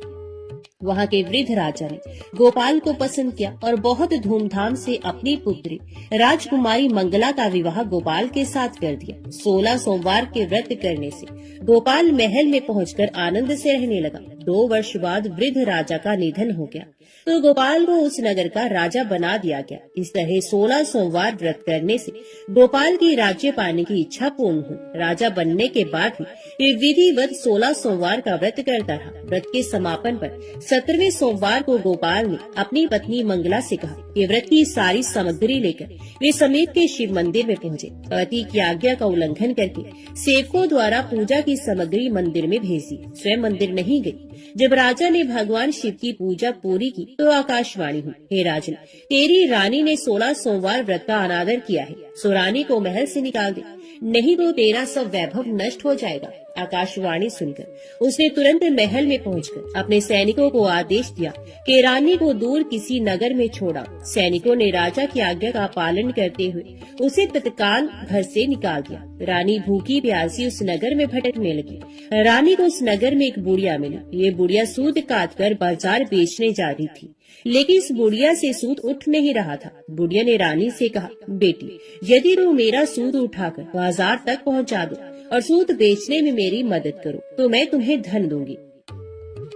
वहाँ के वृद्ध राजा ने गोपाल को पसंद किया और बहुत धूमधाम से अपनी पुत्री राजकुमारी मंगला का विवाह गोपाल के साथ कर दिया। 16 सोमवार के व्रत करने से गोपाल महल में पहुंचकर आनंद से रहने लगा। 2 वर्ष बाद वृद्ध राजा का निधन हो गया तो गोपाल को उस नगर का राजा बना दिया गया। इस तरह 16 सोमवार व्रत करने से गोपाल की राज्य पाने की इच्छा पूर्ण हुई। राजा बनने के बाद भी विधिवत 16 सोमवार का व्रत करता रहा। व्रत के समापन पर 17वें सोमवार को गोपाल ने अपनी पत्नी मंगला से कहा कि व्रत की सारी सामग्री लेकर वे समीप के शिव मंदिर में पहुँचे। पति की आज्ञा का उल्लंघन करके सेवकों द्वारा पूजा की सामग्री मंदिर में भेज दी। स्वयं मंदिर नहीं गई। जब राजा ने भगवान शिव की पूजा पूरी की तो आकाशवाणी हुई, हे राजन, तेरी रानी ने 16 सोमवार व्रत का अनादर किया है, सो रानी को महल से निकाल दे, नहीं तो तेरा सब वैभव नष्ट हो जाएगा। आकाशवाणी सुनकर उसने तुरंत महल में पहुंचकर अपने सैनिकों को आदेश दिया कि रानी को दूर किसी नगर में छोड़ा। सैनिकों ने राजा की आज्ञा का पालन करते हुए उसे तत्काल घर से निकाल दिया। रानी भूखी प्यासी उस नगर में भटकने लगी। रानी को उस नगर में एक बुढ़िया मिली। ये बुढ़िया सूत काट कर बाजार बेचने जा रही थी, लेकिन इस बुढ़िया से सूत उठ नहीं रहा था। बुढ़िया ने रानी से कहा, बेटी, यदि तुम मेरा सूत उठाकर बाजार तक पहुंचा दो और सूत बेचने में मेरी मदद करो तो मैं तुम्हें धन दूंगी।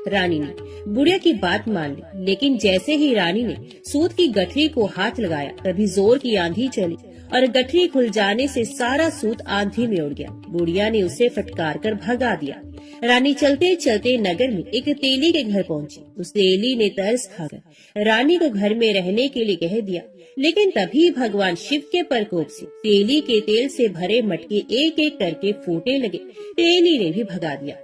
रानी ने बुढ़िया की बात मान ली, लेकिन जैसे ही रानी ने सूत की गठरी को हाथ लगाया तभी जोर की आंधी चली और गठरी खुल जाने से सारा सूत आंधी में उड़ गया। बुढ़िया ने उसे फटकार कर भगा दिया। रानी चलते चलते नगर में एक तेली के घर पहुंची। उस तेली ने तरस खाकर रानी को घर में रहने के लिए कह दिया, लेकिन तभी भगवान शिव के प्रकोप से तेली के तेल से भरे मटके एक एक करके फूटने लगे। तेली ने भी भगा दिया।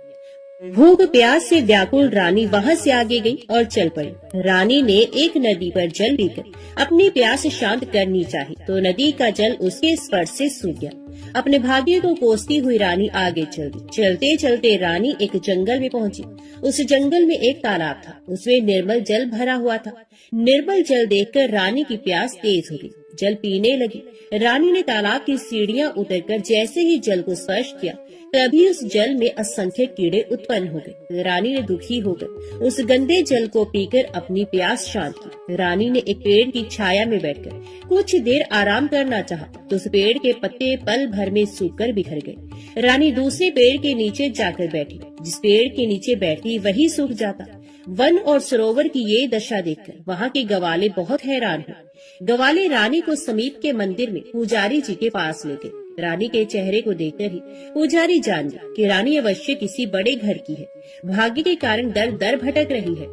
भूख प्यास से व्याकुल रानी वहाँ से आगे गई और चल पड़ी। रानी ने एक नदी पर जल पीकर अपनी प्यास शांत करनी चाही तो नदी का जल उसके स्पर्श से सूख गया। अपने भाग्य को कोसती हुई रानी आगे चल दी। चलते चलते रानी एक जंगल में पहुंची। उस जंगल में एक तालाब था, उसमें निर्मल जल भरा हुआ था। निर्मल जल देखकर रानी की प्यास तेज हो गई। जल पीने लगी। रानी ने तालाब की सीढ़ियां उतरकर जैसे ही जल को स्पर्श किया तभी उस जल में असंख्य कीड़े उत्पन्न हो गए। रानी ने दुखी होकर उस गंदे जल को पीकर अपनी प्यास शांत की। रानी ने एक पेड़ की छाया में बैठकर कुछ देर आराम करना चाहा तो उस पेड़ के पत्ते पल भर में सूखकर बिखर गए। रानी दूसरे पेड़ के नीचे जाकर बैठी। जिस पेड़ के नीचे बैठती वही सूख जाता। वन और सरोवर की ये दशा देखकर वहाँ के गवाले बहुत हैरान हुए। गवाले रानी को समीप के मंदिर में पुजारी जी के पास ले गए। रानी के चेहरे को देखकर ही पुजारी जान गया कि रानी अवश्य किसी बड़े घर की है, भाग्य के कारण दर दर भटक रही है।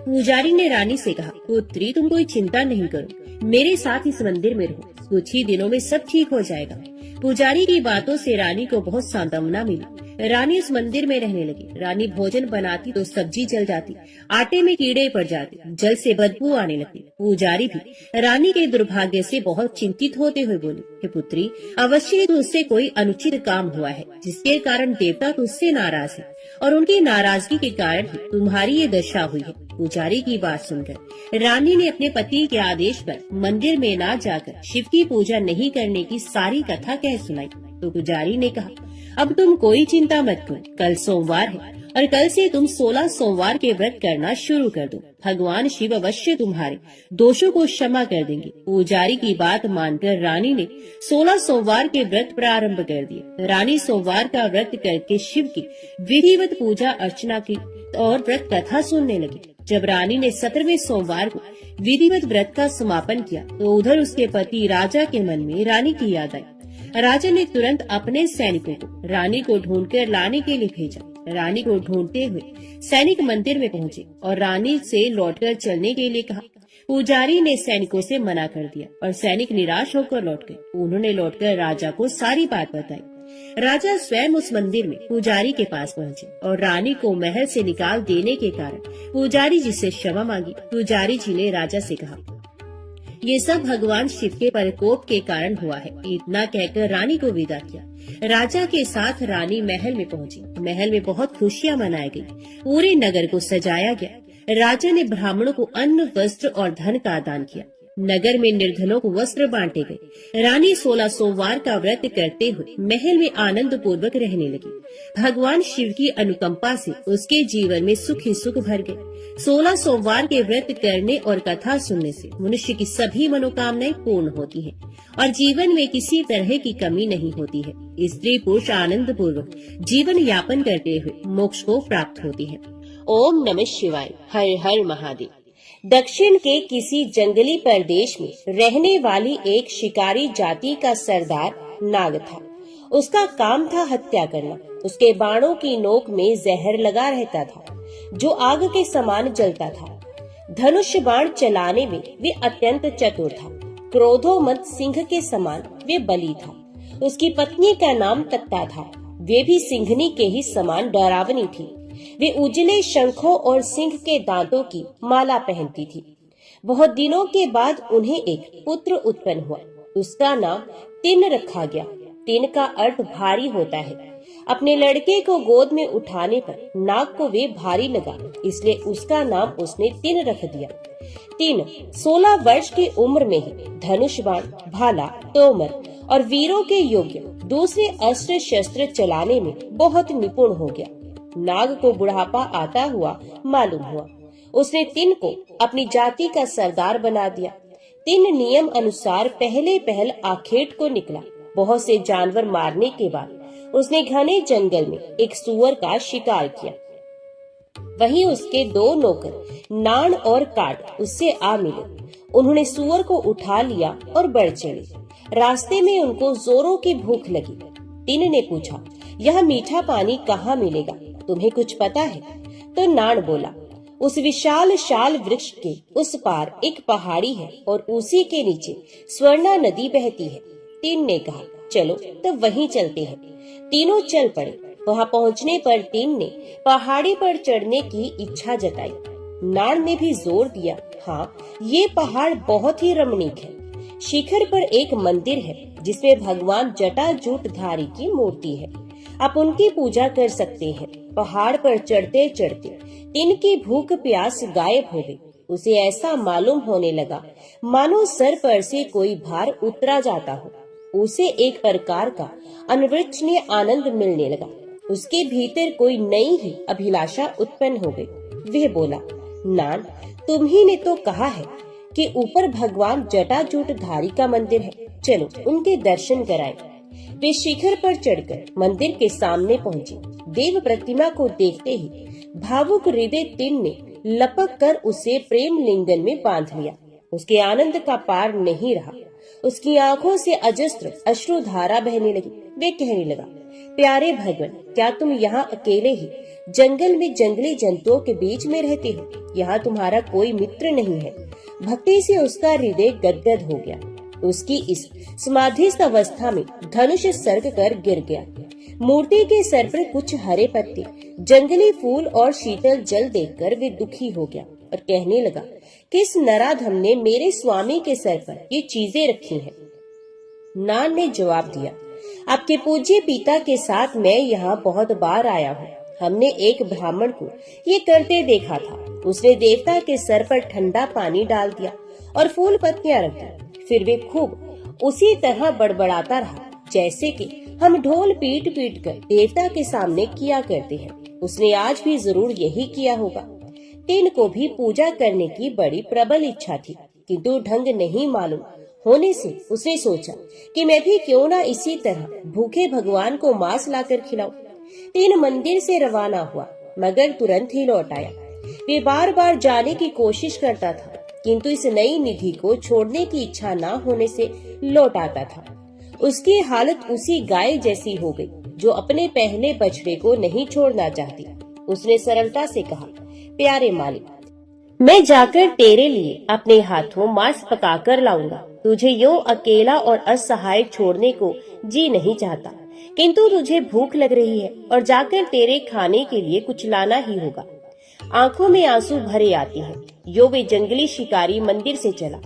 पुजारी ने रानी से कहा, पुत्री, तुम कोई चिंता नहीं करो, मेरे साथ इस मंदिर में रहो, कुछ ही दिनों में सब ठीक हो जाएगा। पुजारी की बातों से रानी को बहुत सांत्वना मिली। रानी उस मंदिर में रहने लगी। रानी भोजन बनाती तो सब्जी जल जाती, आटे में कीड़े पड़ जाते, जल से बदबू आने लगती। पुजारी भी रानी के दुर्भाग्य से बहुत चिंतित होते हुए बोली, हे पुत्री, अवश्य तुझसे कोई अनुचित काम हुआ है जिसके कारण देवता तुझसे नाराज है और उनकी नाराजगी के कारण ही तुम्हारी ये दशा हुई है। पुजारी की बात सुनकर रानी ने अपने पति के आदेश पर मंदिर में न जाकर शिव की पूजा नहीं करने की सारी कथा कह सुनाई। तो पुजारी ने कहा, अब तुम कोई चिंता मत करो, कल सोमवार है और कल से तुम 16 सोमवार के व्रत करना शुरू कर दो। भगवान शिव अवश्य तुम्हारे दोषों को क्षमा कर देंगे। पुजारी की बात मानकर रानी ने 16 सोमवार के व्रत प्रारंभ कर दिए। रानी सोमवार का व्रत करके शिव की विधिवत पूजा अर्चना की और व्रत कथा सुनने लगी। जब रानी ने 17वें सोमवार को विधिवत व्रत का समापन किया तो उधर उसके पति राजा के मन में रानी की याद आई। राजा ने तुरंत अपने सैनिकों को रानी को ढूंढकर लाने के लिए भेजा। रानी को ढूंढते हुए सैनिक मंदिर में पहुंचे और रानी से लौटकर चलने के लिए कहा। पुजारी ने सैनिकों से मना कर दिया और सैनिक निराश होकर लौट गए। उन्होंने लौटकर राजा को सारी बात बताई। राजा स्वयं उस मंदिर में पुजारी के पास पहुंचे और रानी को महल से निकाल देने के कारण पुजारी जी से क्षमा मांगी। पुजारी जी ने राजा से कहा, ये सब भगवान शिव के प्रकोप के कारण हुआ है। इतना कहकर रानी को विदा किया। राजा के साथ रानी महल में पहुंची। महल में बहुत खुशियां मनाई गई। पूरे नगर को सजाया गया। राजा ने ब्राह्मणों को अन्न, वस्त्र और धन का दान किया। नगर में निर्धनों को वस्त्र बांटे गए। रानी 16 सोमवार का व्रत करते हुए महल में आनंद पूर्वक रहने लगी। भगवान शिव की अनुकंपा से उसके जीवन में सुख ही सुख भर गए। 16 सोमवार के व्रत करने और कथा सुनने से मनुष्य की सभी मनोकामनाएं पूर्ण होती हैं और जीवन में किसी तरह की कमी नहीं होती है। स्त्री पुरुष आनंद पूर्वक जीवन यापन करते हुए मोक्ष को प्राप्त होती है। ओम नमः शिवाय। हर हर महादेव। दक्षिण के किसी जंगली प्रदेश में रहने वाली एक शिकारी जाति का सरदार नाग था। उसका काम था हत्या करना। उसके बाणों की नोक में जहर लगा रहता था जो आग के समान जलता था। धनुष बाण चलाने में वे अत्यंत चतुर था। क्रोधोमद सिंह के समान वे बली था। उसकी पत्नी का नाम तत्ता था। वे भी सिंहनी के ही समान डरावनी थी। वे उजले शंखों और सिंह के दांतों की माला पहनती थी। बहुत दिनों के बाद उन्हें एक पुत्र उत्पन्न हुआ। उसका नाम तिन रखा गया। तिन का अर्थ भारी होता है। अपने लड़के को गोद में उठाने पर नाग को वे भारी लगा, इसलिए उसका नाम उसने तिन रख दिया। तिन 16 वर्ष की उम्र में ही धनुष बाण, भाला, तोमर और वीरों के योग्य दूसरे अस्त्र शस्त्र चलाने में बहुत निपुण हो गया। नाग को बुढ़ापा आता हुआ मालूम हुआ। उसने तिन को अपनी जाति का सरदार बना दिया। तिन नियम अनुसार पहल आखेट को निकला। बहुत से जानवर मारने के बाद उसने घने जंगल में एक सुअर का शिकार किया। वहीं उसके 2 नौकर नान और काट उससे आ मिले। उन्होंने सुअर को उठा लिया और बढ़ चले। रास्ते में उनको जोरों की भूख लगी। तिन ने पूछा, यह मीठा पानी कहाँ मिलेगा? तुम्हें कुछ पता है? तो नान बोला, उस विशाल शाल वृक्ष के उस पार एक पहाड़ी है और उसी के नीचे स्वर्णा नदी बहती है। तिन ने कहा, चलो तो वहीं चलते हैं। तीनों चल पड़े। वहां पहुंचने पर तिन ने पहाड़ी पर चढ़ने की इच्छा जताई। नान ने भी जोर दिया, हाँ, ये पहाड़ बहुत ही रमणीक है। शिखर पर एक मंदिर है जिसमें भगवान जटाजूटधारी की मूर्ति है। आप उनकी पूजा कर सकते हैं। पहाड़ पर चढ़ते चढ़ते तिन की भूख प्यास गायब हो गई। उसे ऐसा मालूम होने लगा मानो सर पर से कोई भार उतरा जाता हो। उसे एक प्रकार का अनिर्वचनीय आनंद मिलने लगा। उसके भीतर कोई नई ही अभिलाषा उत्पन्न हो गई। वह बोला, नान, तुम्ही ने तो कहा है कि ऊपर भगवान जटाजूटधारी का मंदिर है। चलो उनके दर्शन कराएं। वे शिखर पर चढ़कर मंदिर के सामने पहुंचे। देव प्रतिमा को देखते ही भावुक हृदय तिन ने लपक कर उसे प्रेम लिंगन में बांध लिया। उसके आनंद का पार नहीं रहा। उसकी आंखों से अजस्त्र अश्रुधारा बहने लगी। वे कहने लगा, प्यारे भगवान, क्या तुम यहाँ अकेले ही जंगल में जंगली जंतुओं के बीच में रहते हो? यहाँ तुम्हारा कोई मित्र नहीं है। भक्ति से उसका हृदय गदगद हो गया। उसकी इस समाधिस्थ अवस्था में धनुष सर्ग कर गिर गया। मूर्ति के सर पर कुछ हरे पत्ते, जंगली फूल और शीतल जल देखकर वे दुखी हो गया और कहने लगा, किस नराधम ने मेरे स्वामी के सर पर ये चीजें रखी हैं? नान ने जवाब दिया, आपके पूज्य पिता के साथ मैं यहाँ बहुत बार आया हूँ। हमने एक ब्राह्मण को ये करते देखा था। उसने देवता के सर पर ठंडा पानी डाल दिया और फूल पत्तियां रख दी। फिर वे खूब उसी तरह बड़बड़ाता रहा जैसे कि हम ढोल पीट पीट कर देवता के सामने किया करते हैं। उसने आज भी जरूर यही किया होगा। तिन को भी पूजा करने की बड़ी प्रबल इच्छा थी, किंतु ढंग नहीं मालूम होने से उसने सोचा कि मैं भी क्यों ना इसी तरह भूखे भगवान को मांस लाकर खिलाऊं। तिन मंदिर से रवाना हुआ, मगर तुरंत ही लौट आया। वे बार बार जाने की कोशिश करता था, किंतु इस नई निधि को छोड़ने की इच्छा न होने से लौट आता था। उसकी हालत उसी गाय जैसी हो गई जो अपने पहले बछड़े को नहीं छोड़ना चाहती। उसने सरलता से कहा, प्यारे मालिक, मैं जाकर तेरे लिए अपने हाथों मांस पकाकर लाऊंगा। तुझे यूं अकेला और असहाय छोड़ने को जी नहीं चाहता, किंतु तुझे भूख लग रही है और जाकर तेरे खाने के लिए कुछ लाना ही होगा। आंखों में आंसू भरे आते हैं। यो वे जंगली शिकारी मंदिर से चला।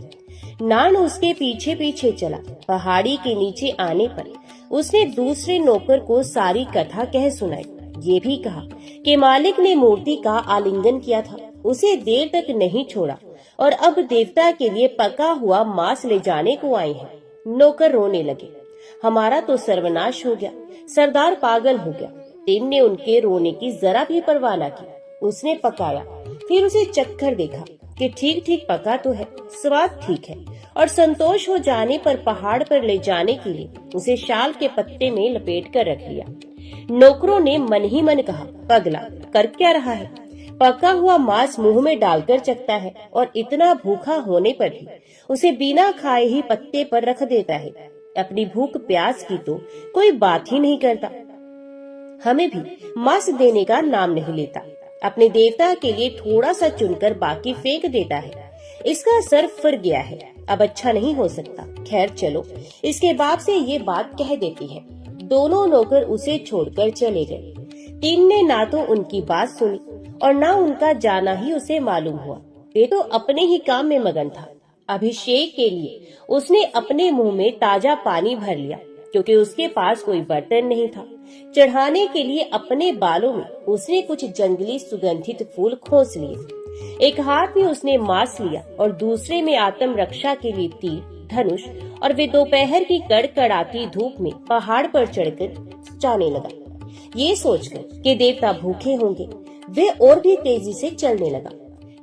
नान उसके पीछे पीछे चला। पहाड़ी के नीचे आने पर उसने दूसरे नौकर को सारी कथा कह सुनाई। ये भी कहा कि मालिक ने मूर्ति का आलिंगन किया था, उसे देर तक नहीं छोड़ा और अब देवता के लिए पका हुआ मांस ले जाने को आए हैं। नौकर रोने लगे। हमारा तो सर्वनाश हो गया, सरदार पागल हो गया। टिन ने उनके रोने की जरा भी परवाह न की। उसने पकाया, फिर उसे चखकर देखा कि ठीक ठीक पका तो है, स्वाद ठीक है, और संतोष हो जाने पर पहाड़ पर ले जाने के लिए उसे शाल के पत्ते में लपेट कर रख लिया। नौकरों ने मन ही मन कहा, पगला कर क्या रहा है? पका हुआ मांस मुंह में डालकर चखता है और इतना भूखा होने पर भी उसे बिना खाए ही पत्ते पर रख देता है। अपनी भूख प्यास की तो कोई बात ही नहीं करता। हमें भी मांस देने का नाम नहीं लेता। अपने देवता के लिए थोड़ा सा चुनकर बाकी फेंक देता है। इसका सर फर गया है, अब अच्छा नहीं हो सकता। खैर चलो, इसके बाप से ये बात कह देती है। दोनों नौकर उसे छोड़कर चले गए। टिन ने ना तो उनकी बात सुनी और ना उनका जाना ही उसे मालूम हुआ। वे तो अपने ही काम में मगन था। अभिषेक के लिए उसने अपने मुंह में ताजा पानी भर लिया, क्योंकि उसके पास कोई बर्तन नहीं था। चढ़ाने के लिए अपने बालों में उसने कुछ जंगली सुगंधित फूल खोस लिए। एक हाथ में उसने मांस लिया और दूसरे में आत्म रक्षा के लिए तीर, धनुष, और वे दोपहर की कड़कड़ाती धूप में पहाड़ पर चढ़कर जाने लगा। ये सोचकर कि देवता भूखे होंगे, वे और भी तेजी से चलने लगा।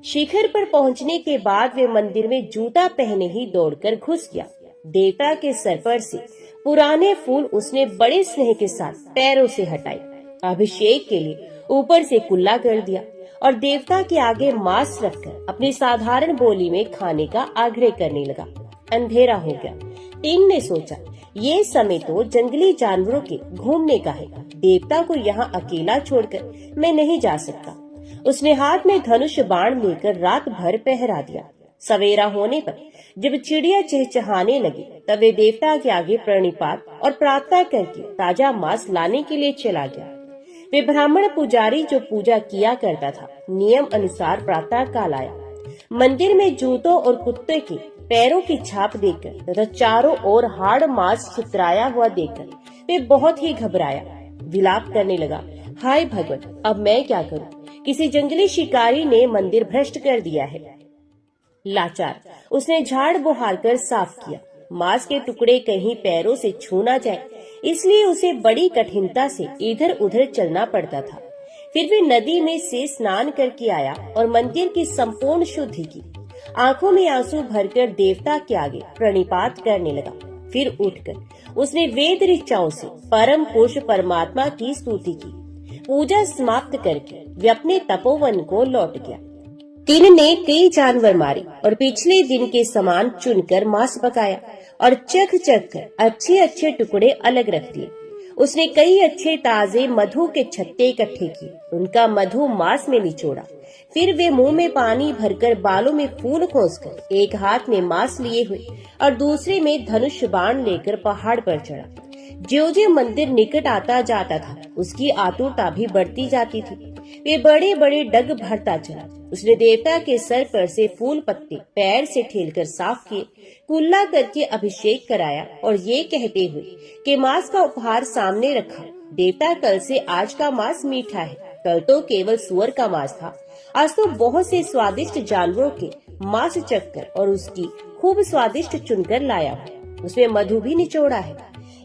शिखर पर पहुंचने के बाद वे मंदिर में जूता पहने ही दौड़कर घुस गया। देवता के सर पर से पुराने फूल उसने बड़े स्नेह के साथ पैरों से हटाए, अभिषेक के लिए ऊपर से कुल्ला कर दिया और देवता के आगे मांस रखकर अपनी साधारण बोली में खाने का आग्रह करने लगा। अंधेरा हो गया। टिन ने सोचा, ये समय तो जंगली जानवरों के घूमने का है। देवता को यहाँ अकेला छोड़कर मैं नहीं जा सकता। उसने हाथ में धनुष बाण लेकर रात भर पहरा दिया। सवेरा होने पर जब चिड़िया चहचहाने लगी, तब वे देवता के आगे प्रणिपात और प्रार्थना करके ताजा मांस लाने के लिए चला गया। वे ब्राह्मण पुजारी जो पूजा किया करता था, नियम अनुसार प्रातः काल आया। मंदिर में जूतों और कुत्ते के पैरों की छाप देखकर तथा चारों ओर हाड़ मांस छितराया हुआ देखकर वे बहुत ही घबराया। विलाप करने लगा, हाय भगवान, अब मैं क्या करूं? किसी जंगली शिकारी ने मंदिर भ्रष्ट कर दिया है। लाचार उसने झाड़ बुहार कर साफ किया। मांस के टुकड़े कहीं पैरों से छू ना जाए, इसलिए उसे बड़ी कठिनता से इधर उधर चलना पड़ता था। फिर भी नदी में से स्नान करके आया और मंदिर की संपूर्ण शुद्धि की। आंखों में आंसू भरकर देवता के आगे प्रणिपात करने लगा। फिर उठकर उसने वेद ऋचाओं से परम पुरुष परमात्मा की स्तुति की। पूजा समाप्त करके वे अपने तपोवन को लौट गया। टिन ने कई जानवर मारे और पिछले दिन के समान चुनकर मांस पकाया और चख कर अच्छे अच्छे टुकड़े अलग रख दिए। उसने कई अच्छे ताजे मधु के छत्ते इकट्ठे किए, उनका मधु मांस में निचोड़ा। फिर वे मुंह में पानी भरकर बालों में फूल खोसकर एक हाथ में मांस लिए हुए और दूसरे में धनुष बाण लेकर पहाड़ पर चढ़ा। ज्यों-ज्यों मंदिर निकट आता जाता था, उसकी आतुरता भी बढ़ती जाती थी। वे बड़े बड़े डग भरता चला। उसने देवता के सर पर से फूल पत्ते पैर से ठेलकर साफ किए, कुल्ला करके अभिषेक कराया और ये कहते हुए कि मांस का उपहार सामने रखा। देवता, कल से आज का मांस मीठा है। कल तो केवल सुअर का मांस था, आज तो बहुत से स्वादिष्ट जानवरों के मांस चखकर और उसकी खूब स्वादिष्ट चुनकर लाया हूँ। उसमें मधु भी निचोड़ा है।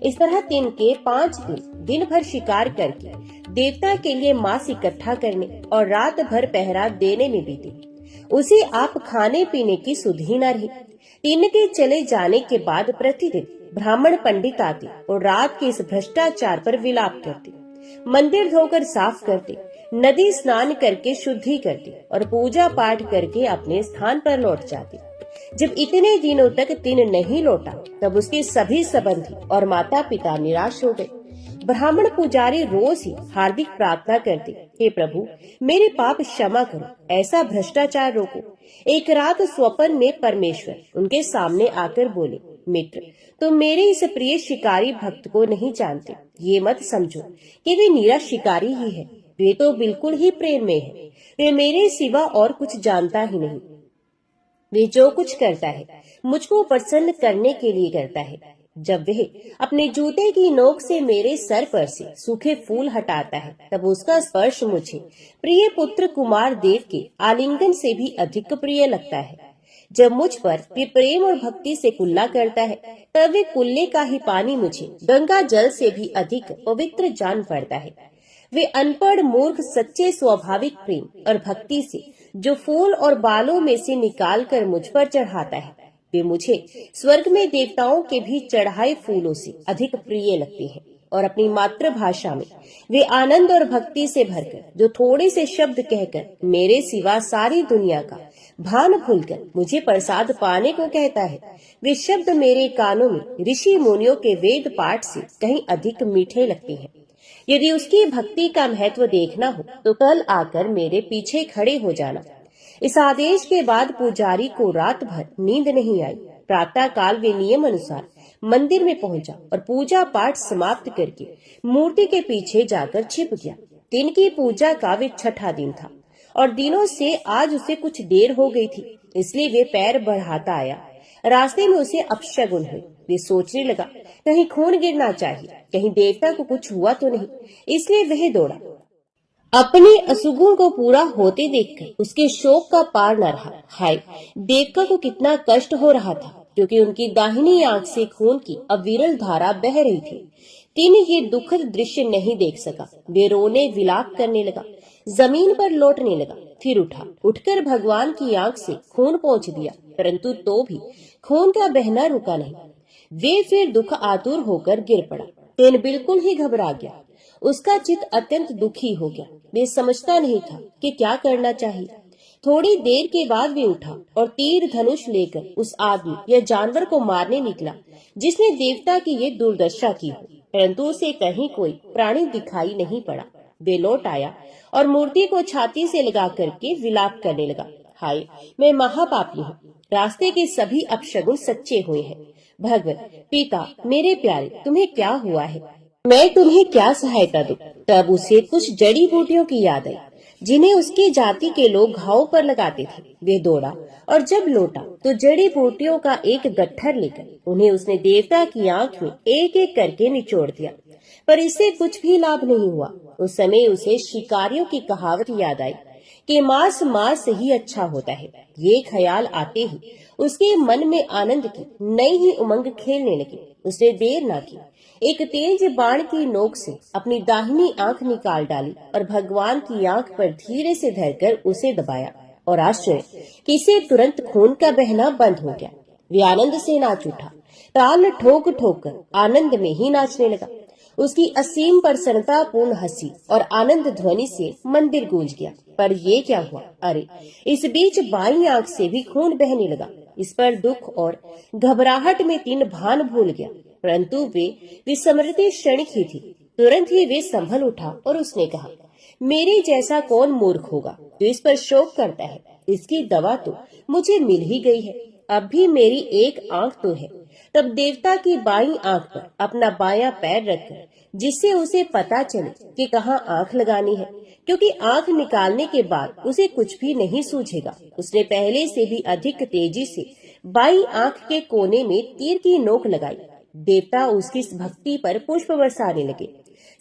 इस तरह 3 के 5 दिन भर शिकार करके देवता के लिए मांस इकट्ठा करने और रात भर पहरा देने में बीते। उसे आप खाने पीने की सुध ही न रही। टिन के चले जाने के बाद प्रतिदिन ब्राह्मण पंडित आते और रात के इस भ्रष्टाचार पर विलाप करते। मंदिर धोकर साफ करते, नदी स्नान करके शुद्धि करते और पूजा पाठ करके अपने स्थान पर लौट जाते। जब इतने दिनों तक तिन नहीं लौटा तब उसके सभी संबंधी और माता पिता निराश हो गए। ब्राह्मण पुजारी रोज ही हार्दिक प्रार्थना करते, हे प्रभु मेरे पाप क्षमा करो, ऐसा भ्रष्टाचार रोको। एक रात स्वप्न में परमेश्वर उनके सामने आकर बोले, मित्र तुम मेरे इस प्रिय शिकारी भक्त को नहीं जानते। ये मत समझो कि वे निरा शिकारी ही है, वे तो बिल्कुल ही प्रेम में है। वे मेरे सिवा और कुछ जानता ही नहीं। वे जो कुछ करता है मुझको प्रसन्न करने के लिए करता है। जब वह अपने जूते की नोक से मेरे सर पर से सूखे फूल हटाता है तब उसका स्पर्श मुझे प्रिय पुत्र कुमार देव के आलिंगन से भी अधिक प्रिय लगता है। जब मुझ पर वे प्रेम और भक्ति से कुल्ला करता है तब वे कुल्ले का ही पानी मुझे गंगा जल से भी अधिक पवित्र जान पड़ता है। वे अनपढ़ मूर्ख सच्चे स्वाभाविक प्रेम और भक्ति से जो फूल और बालों में से निकाल कर मुझ पर चढ़ाता है वे मुझे स्वर्ग में देवताओं के भी चढ़ाए फूलों से अधिक प्रिय लगते हैं। और अपनी मातृभाषा में वे आनंद और भक्ति से भरकर जो थोड़े से शब्द कहकर मेरे सिवा सारी दुनिया का भान भूलकर मुझे प्रसाद पाने को कहता है, वे शब्द मेरे कानों में ऋषि मुनियों के वेद पाठ से कहीं अधिक मीठे लगते हैं। यदि उसकी भक्ति का महत्व देखना हो तो कल आकर मेरे पीछे खड़े हो जाना। इस आदेश के बाद पुजारी को रात भर नींद नहीं आई। प्रातः काल वे नियम अनुसार मंदिर में पहुंचा और पूजा पाठ समाप्त करके मूर्ति के पीछे जाकर छिप गया। दिन की पूजा का वे छठा दिन था और दिनों से आज उसे कुछ देर हो गई थी, इसलिए वे पैर बढ़ाता आया। रास्ते में उसे अपशगुन हुई। वे सोचने लगा कहीं खून गिरना चाहिए, कहीं देवता को कुछ हुआ तो नहीं, इसलिए वह दौड़ा। अपने असुगुण को पूरा होते देखकर उसके शोक का पार न रहा। हाय, देवका को कितना कष्ट हो रहा था, क्योंकि उनकी दाहिनी आंख से खून की अविरल धारा बह रही थी। तीन ये दुखद दृश्य नहीं देख सका। वे रोने विलाप करने लगा, जमीन पर लौटने लगा, फिर उठा। उठकर भगवान की आंख से खून पहुंच दिया, परंतु तो भी खून का बहना रुका नहीं। वे फिर दुख आतुर होकर गिर पड़ा। तीन बिल्कुल ही घबरा गया। उसका चित्त अत्यंत दुखी हो गया। वे समझता नहीं था कि क्या करना चाहिए। थोड़ी देर के बाद वे उठा और तीर धनुष लेकर उस आदमी या जानवर को मारने निकला जिसने देवता की ये दुर्दशा की हो, परंतु उसे कहीं कोई प्राणी दिखाई नहीं पड़ा। वे लौट आया और मूर्ति को छाती से लगा करके विलाप करने लगा, हाय मैं महापापी हूँ, रास्ते के सभी अपशगुन सच्चे हुए हैं। भगवत पिता मेरे प्यारे, तुम्हें क्या हुआ है, मैं तुम्हें क्या सहायता दूं? तब उसे कुछ जड़ी बूटियों की याद आई जिन्हें उसकी जाति के लोग घाव पर लगाते थे। वे दौड़ा और जब लौटा तो जड़ी बूटियों का एक गट्ठर लेकर उन्हें उसने देवता की आंख में एक एक करके निचोड़ दिया, पर इससे कुछ भी लाभ नहीं हुआ। उस समय उसे शिकारियों की कहावत याद आई कि मांस मांस ही अच्छा होता है। ये ख्याल आते ही उसके मन में आनंद की नई ही उमंग खेलने लगी। उसने देर न की, एक तेज बाण की नोक से अपनी दाहिनी आंख निकाल डाली और भगवान की आंख पर धीरे से धरकर उसे दबाया और आश्चर्य कि इसे तुरंत खून का बहना बंद हो गया। वे आनंद से नाच उठा, ताल ठोक ठोक कर आनंद में ही नाचने लगा। उसकी असीम प्रसन्नता पूर्ण हंसी और आनंद ध्वनि से मंदिर गूंज गया। पर ये क्या हुआ, अरे इस बीच बाईं आंख से भी खून बहने लगा। इस पर दुख और घबराहट में तीन भान भूल गया, परंतु वे विस्मृति क्षणिक ही थी। तुरंत ही वे संभल उठा और उसने कहा, मेरे जैसा कौन मूर्ख होगा जो इस पर शोक करता है। इसकी दवा तो मुझे मिल ही गई है, अब भी मेरी एक आंख तो है। तब देवता की बाईं आंख पर अपना बायां पैर रखकर, जिससे उसे पता चले कि कहाँ आंख लगानी है, क्योंकि आंख निकालने के बाद उसे कुछ भी नहीं सूझेगा, उसने पहले से भी अधिक तेजी से बाईं आंख के कोने में तीर की नोक लगाई। देवता उसकी इस भक्ति पर पुष्प बरसाने लगे।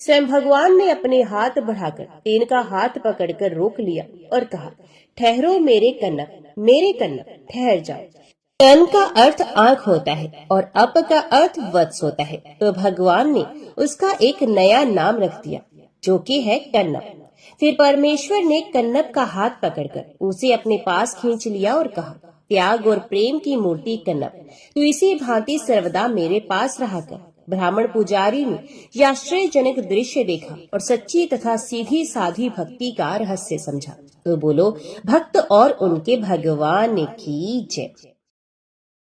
स्वयं भगवान ने अपने हाथ बढ़ाकर तीन का हाथ पकड़कर रोक लिया और कहा, ठहरो मेरे कन्नप ठहर जाओ। तन का अर्थ आंख होता है और अप का अर्थ वत्स होता है, तो भगवान ने उसका एक नया नाम रख दिया जो कि है कन्नप। फिर परमेश्वर ने कन्नप का हाथ पकड़कर उसे अपने पास खींच लिया और कहा, त्याग और प्रेम की मूर्ति कन्नप, तू इसी भांति सर्वदा मेरे पास रहा कर। ब्राह्मण पुजारी ने यह आश्चर्यजनक दृश्य देखा और सच्ची तथा सीधी साधी भक्ति का रहस्य समझा। तो बोलो, भक्त और उनके भगवान की जय।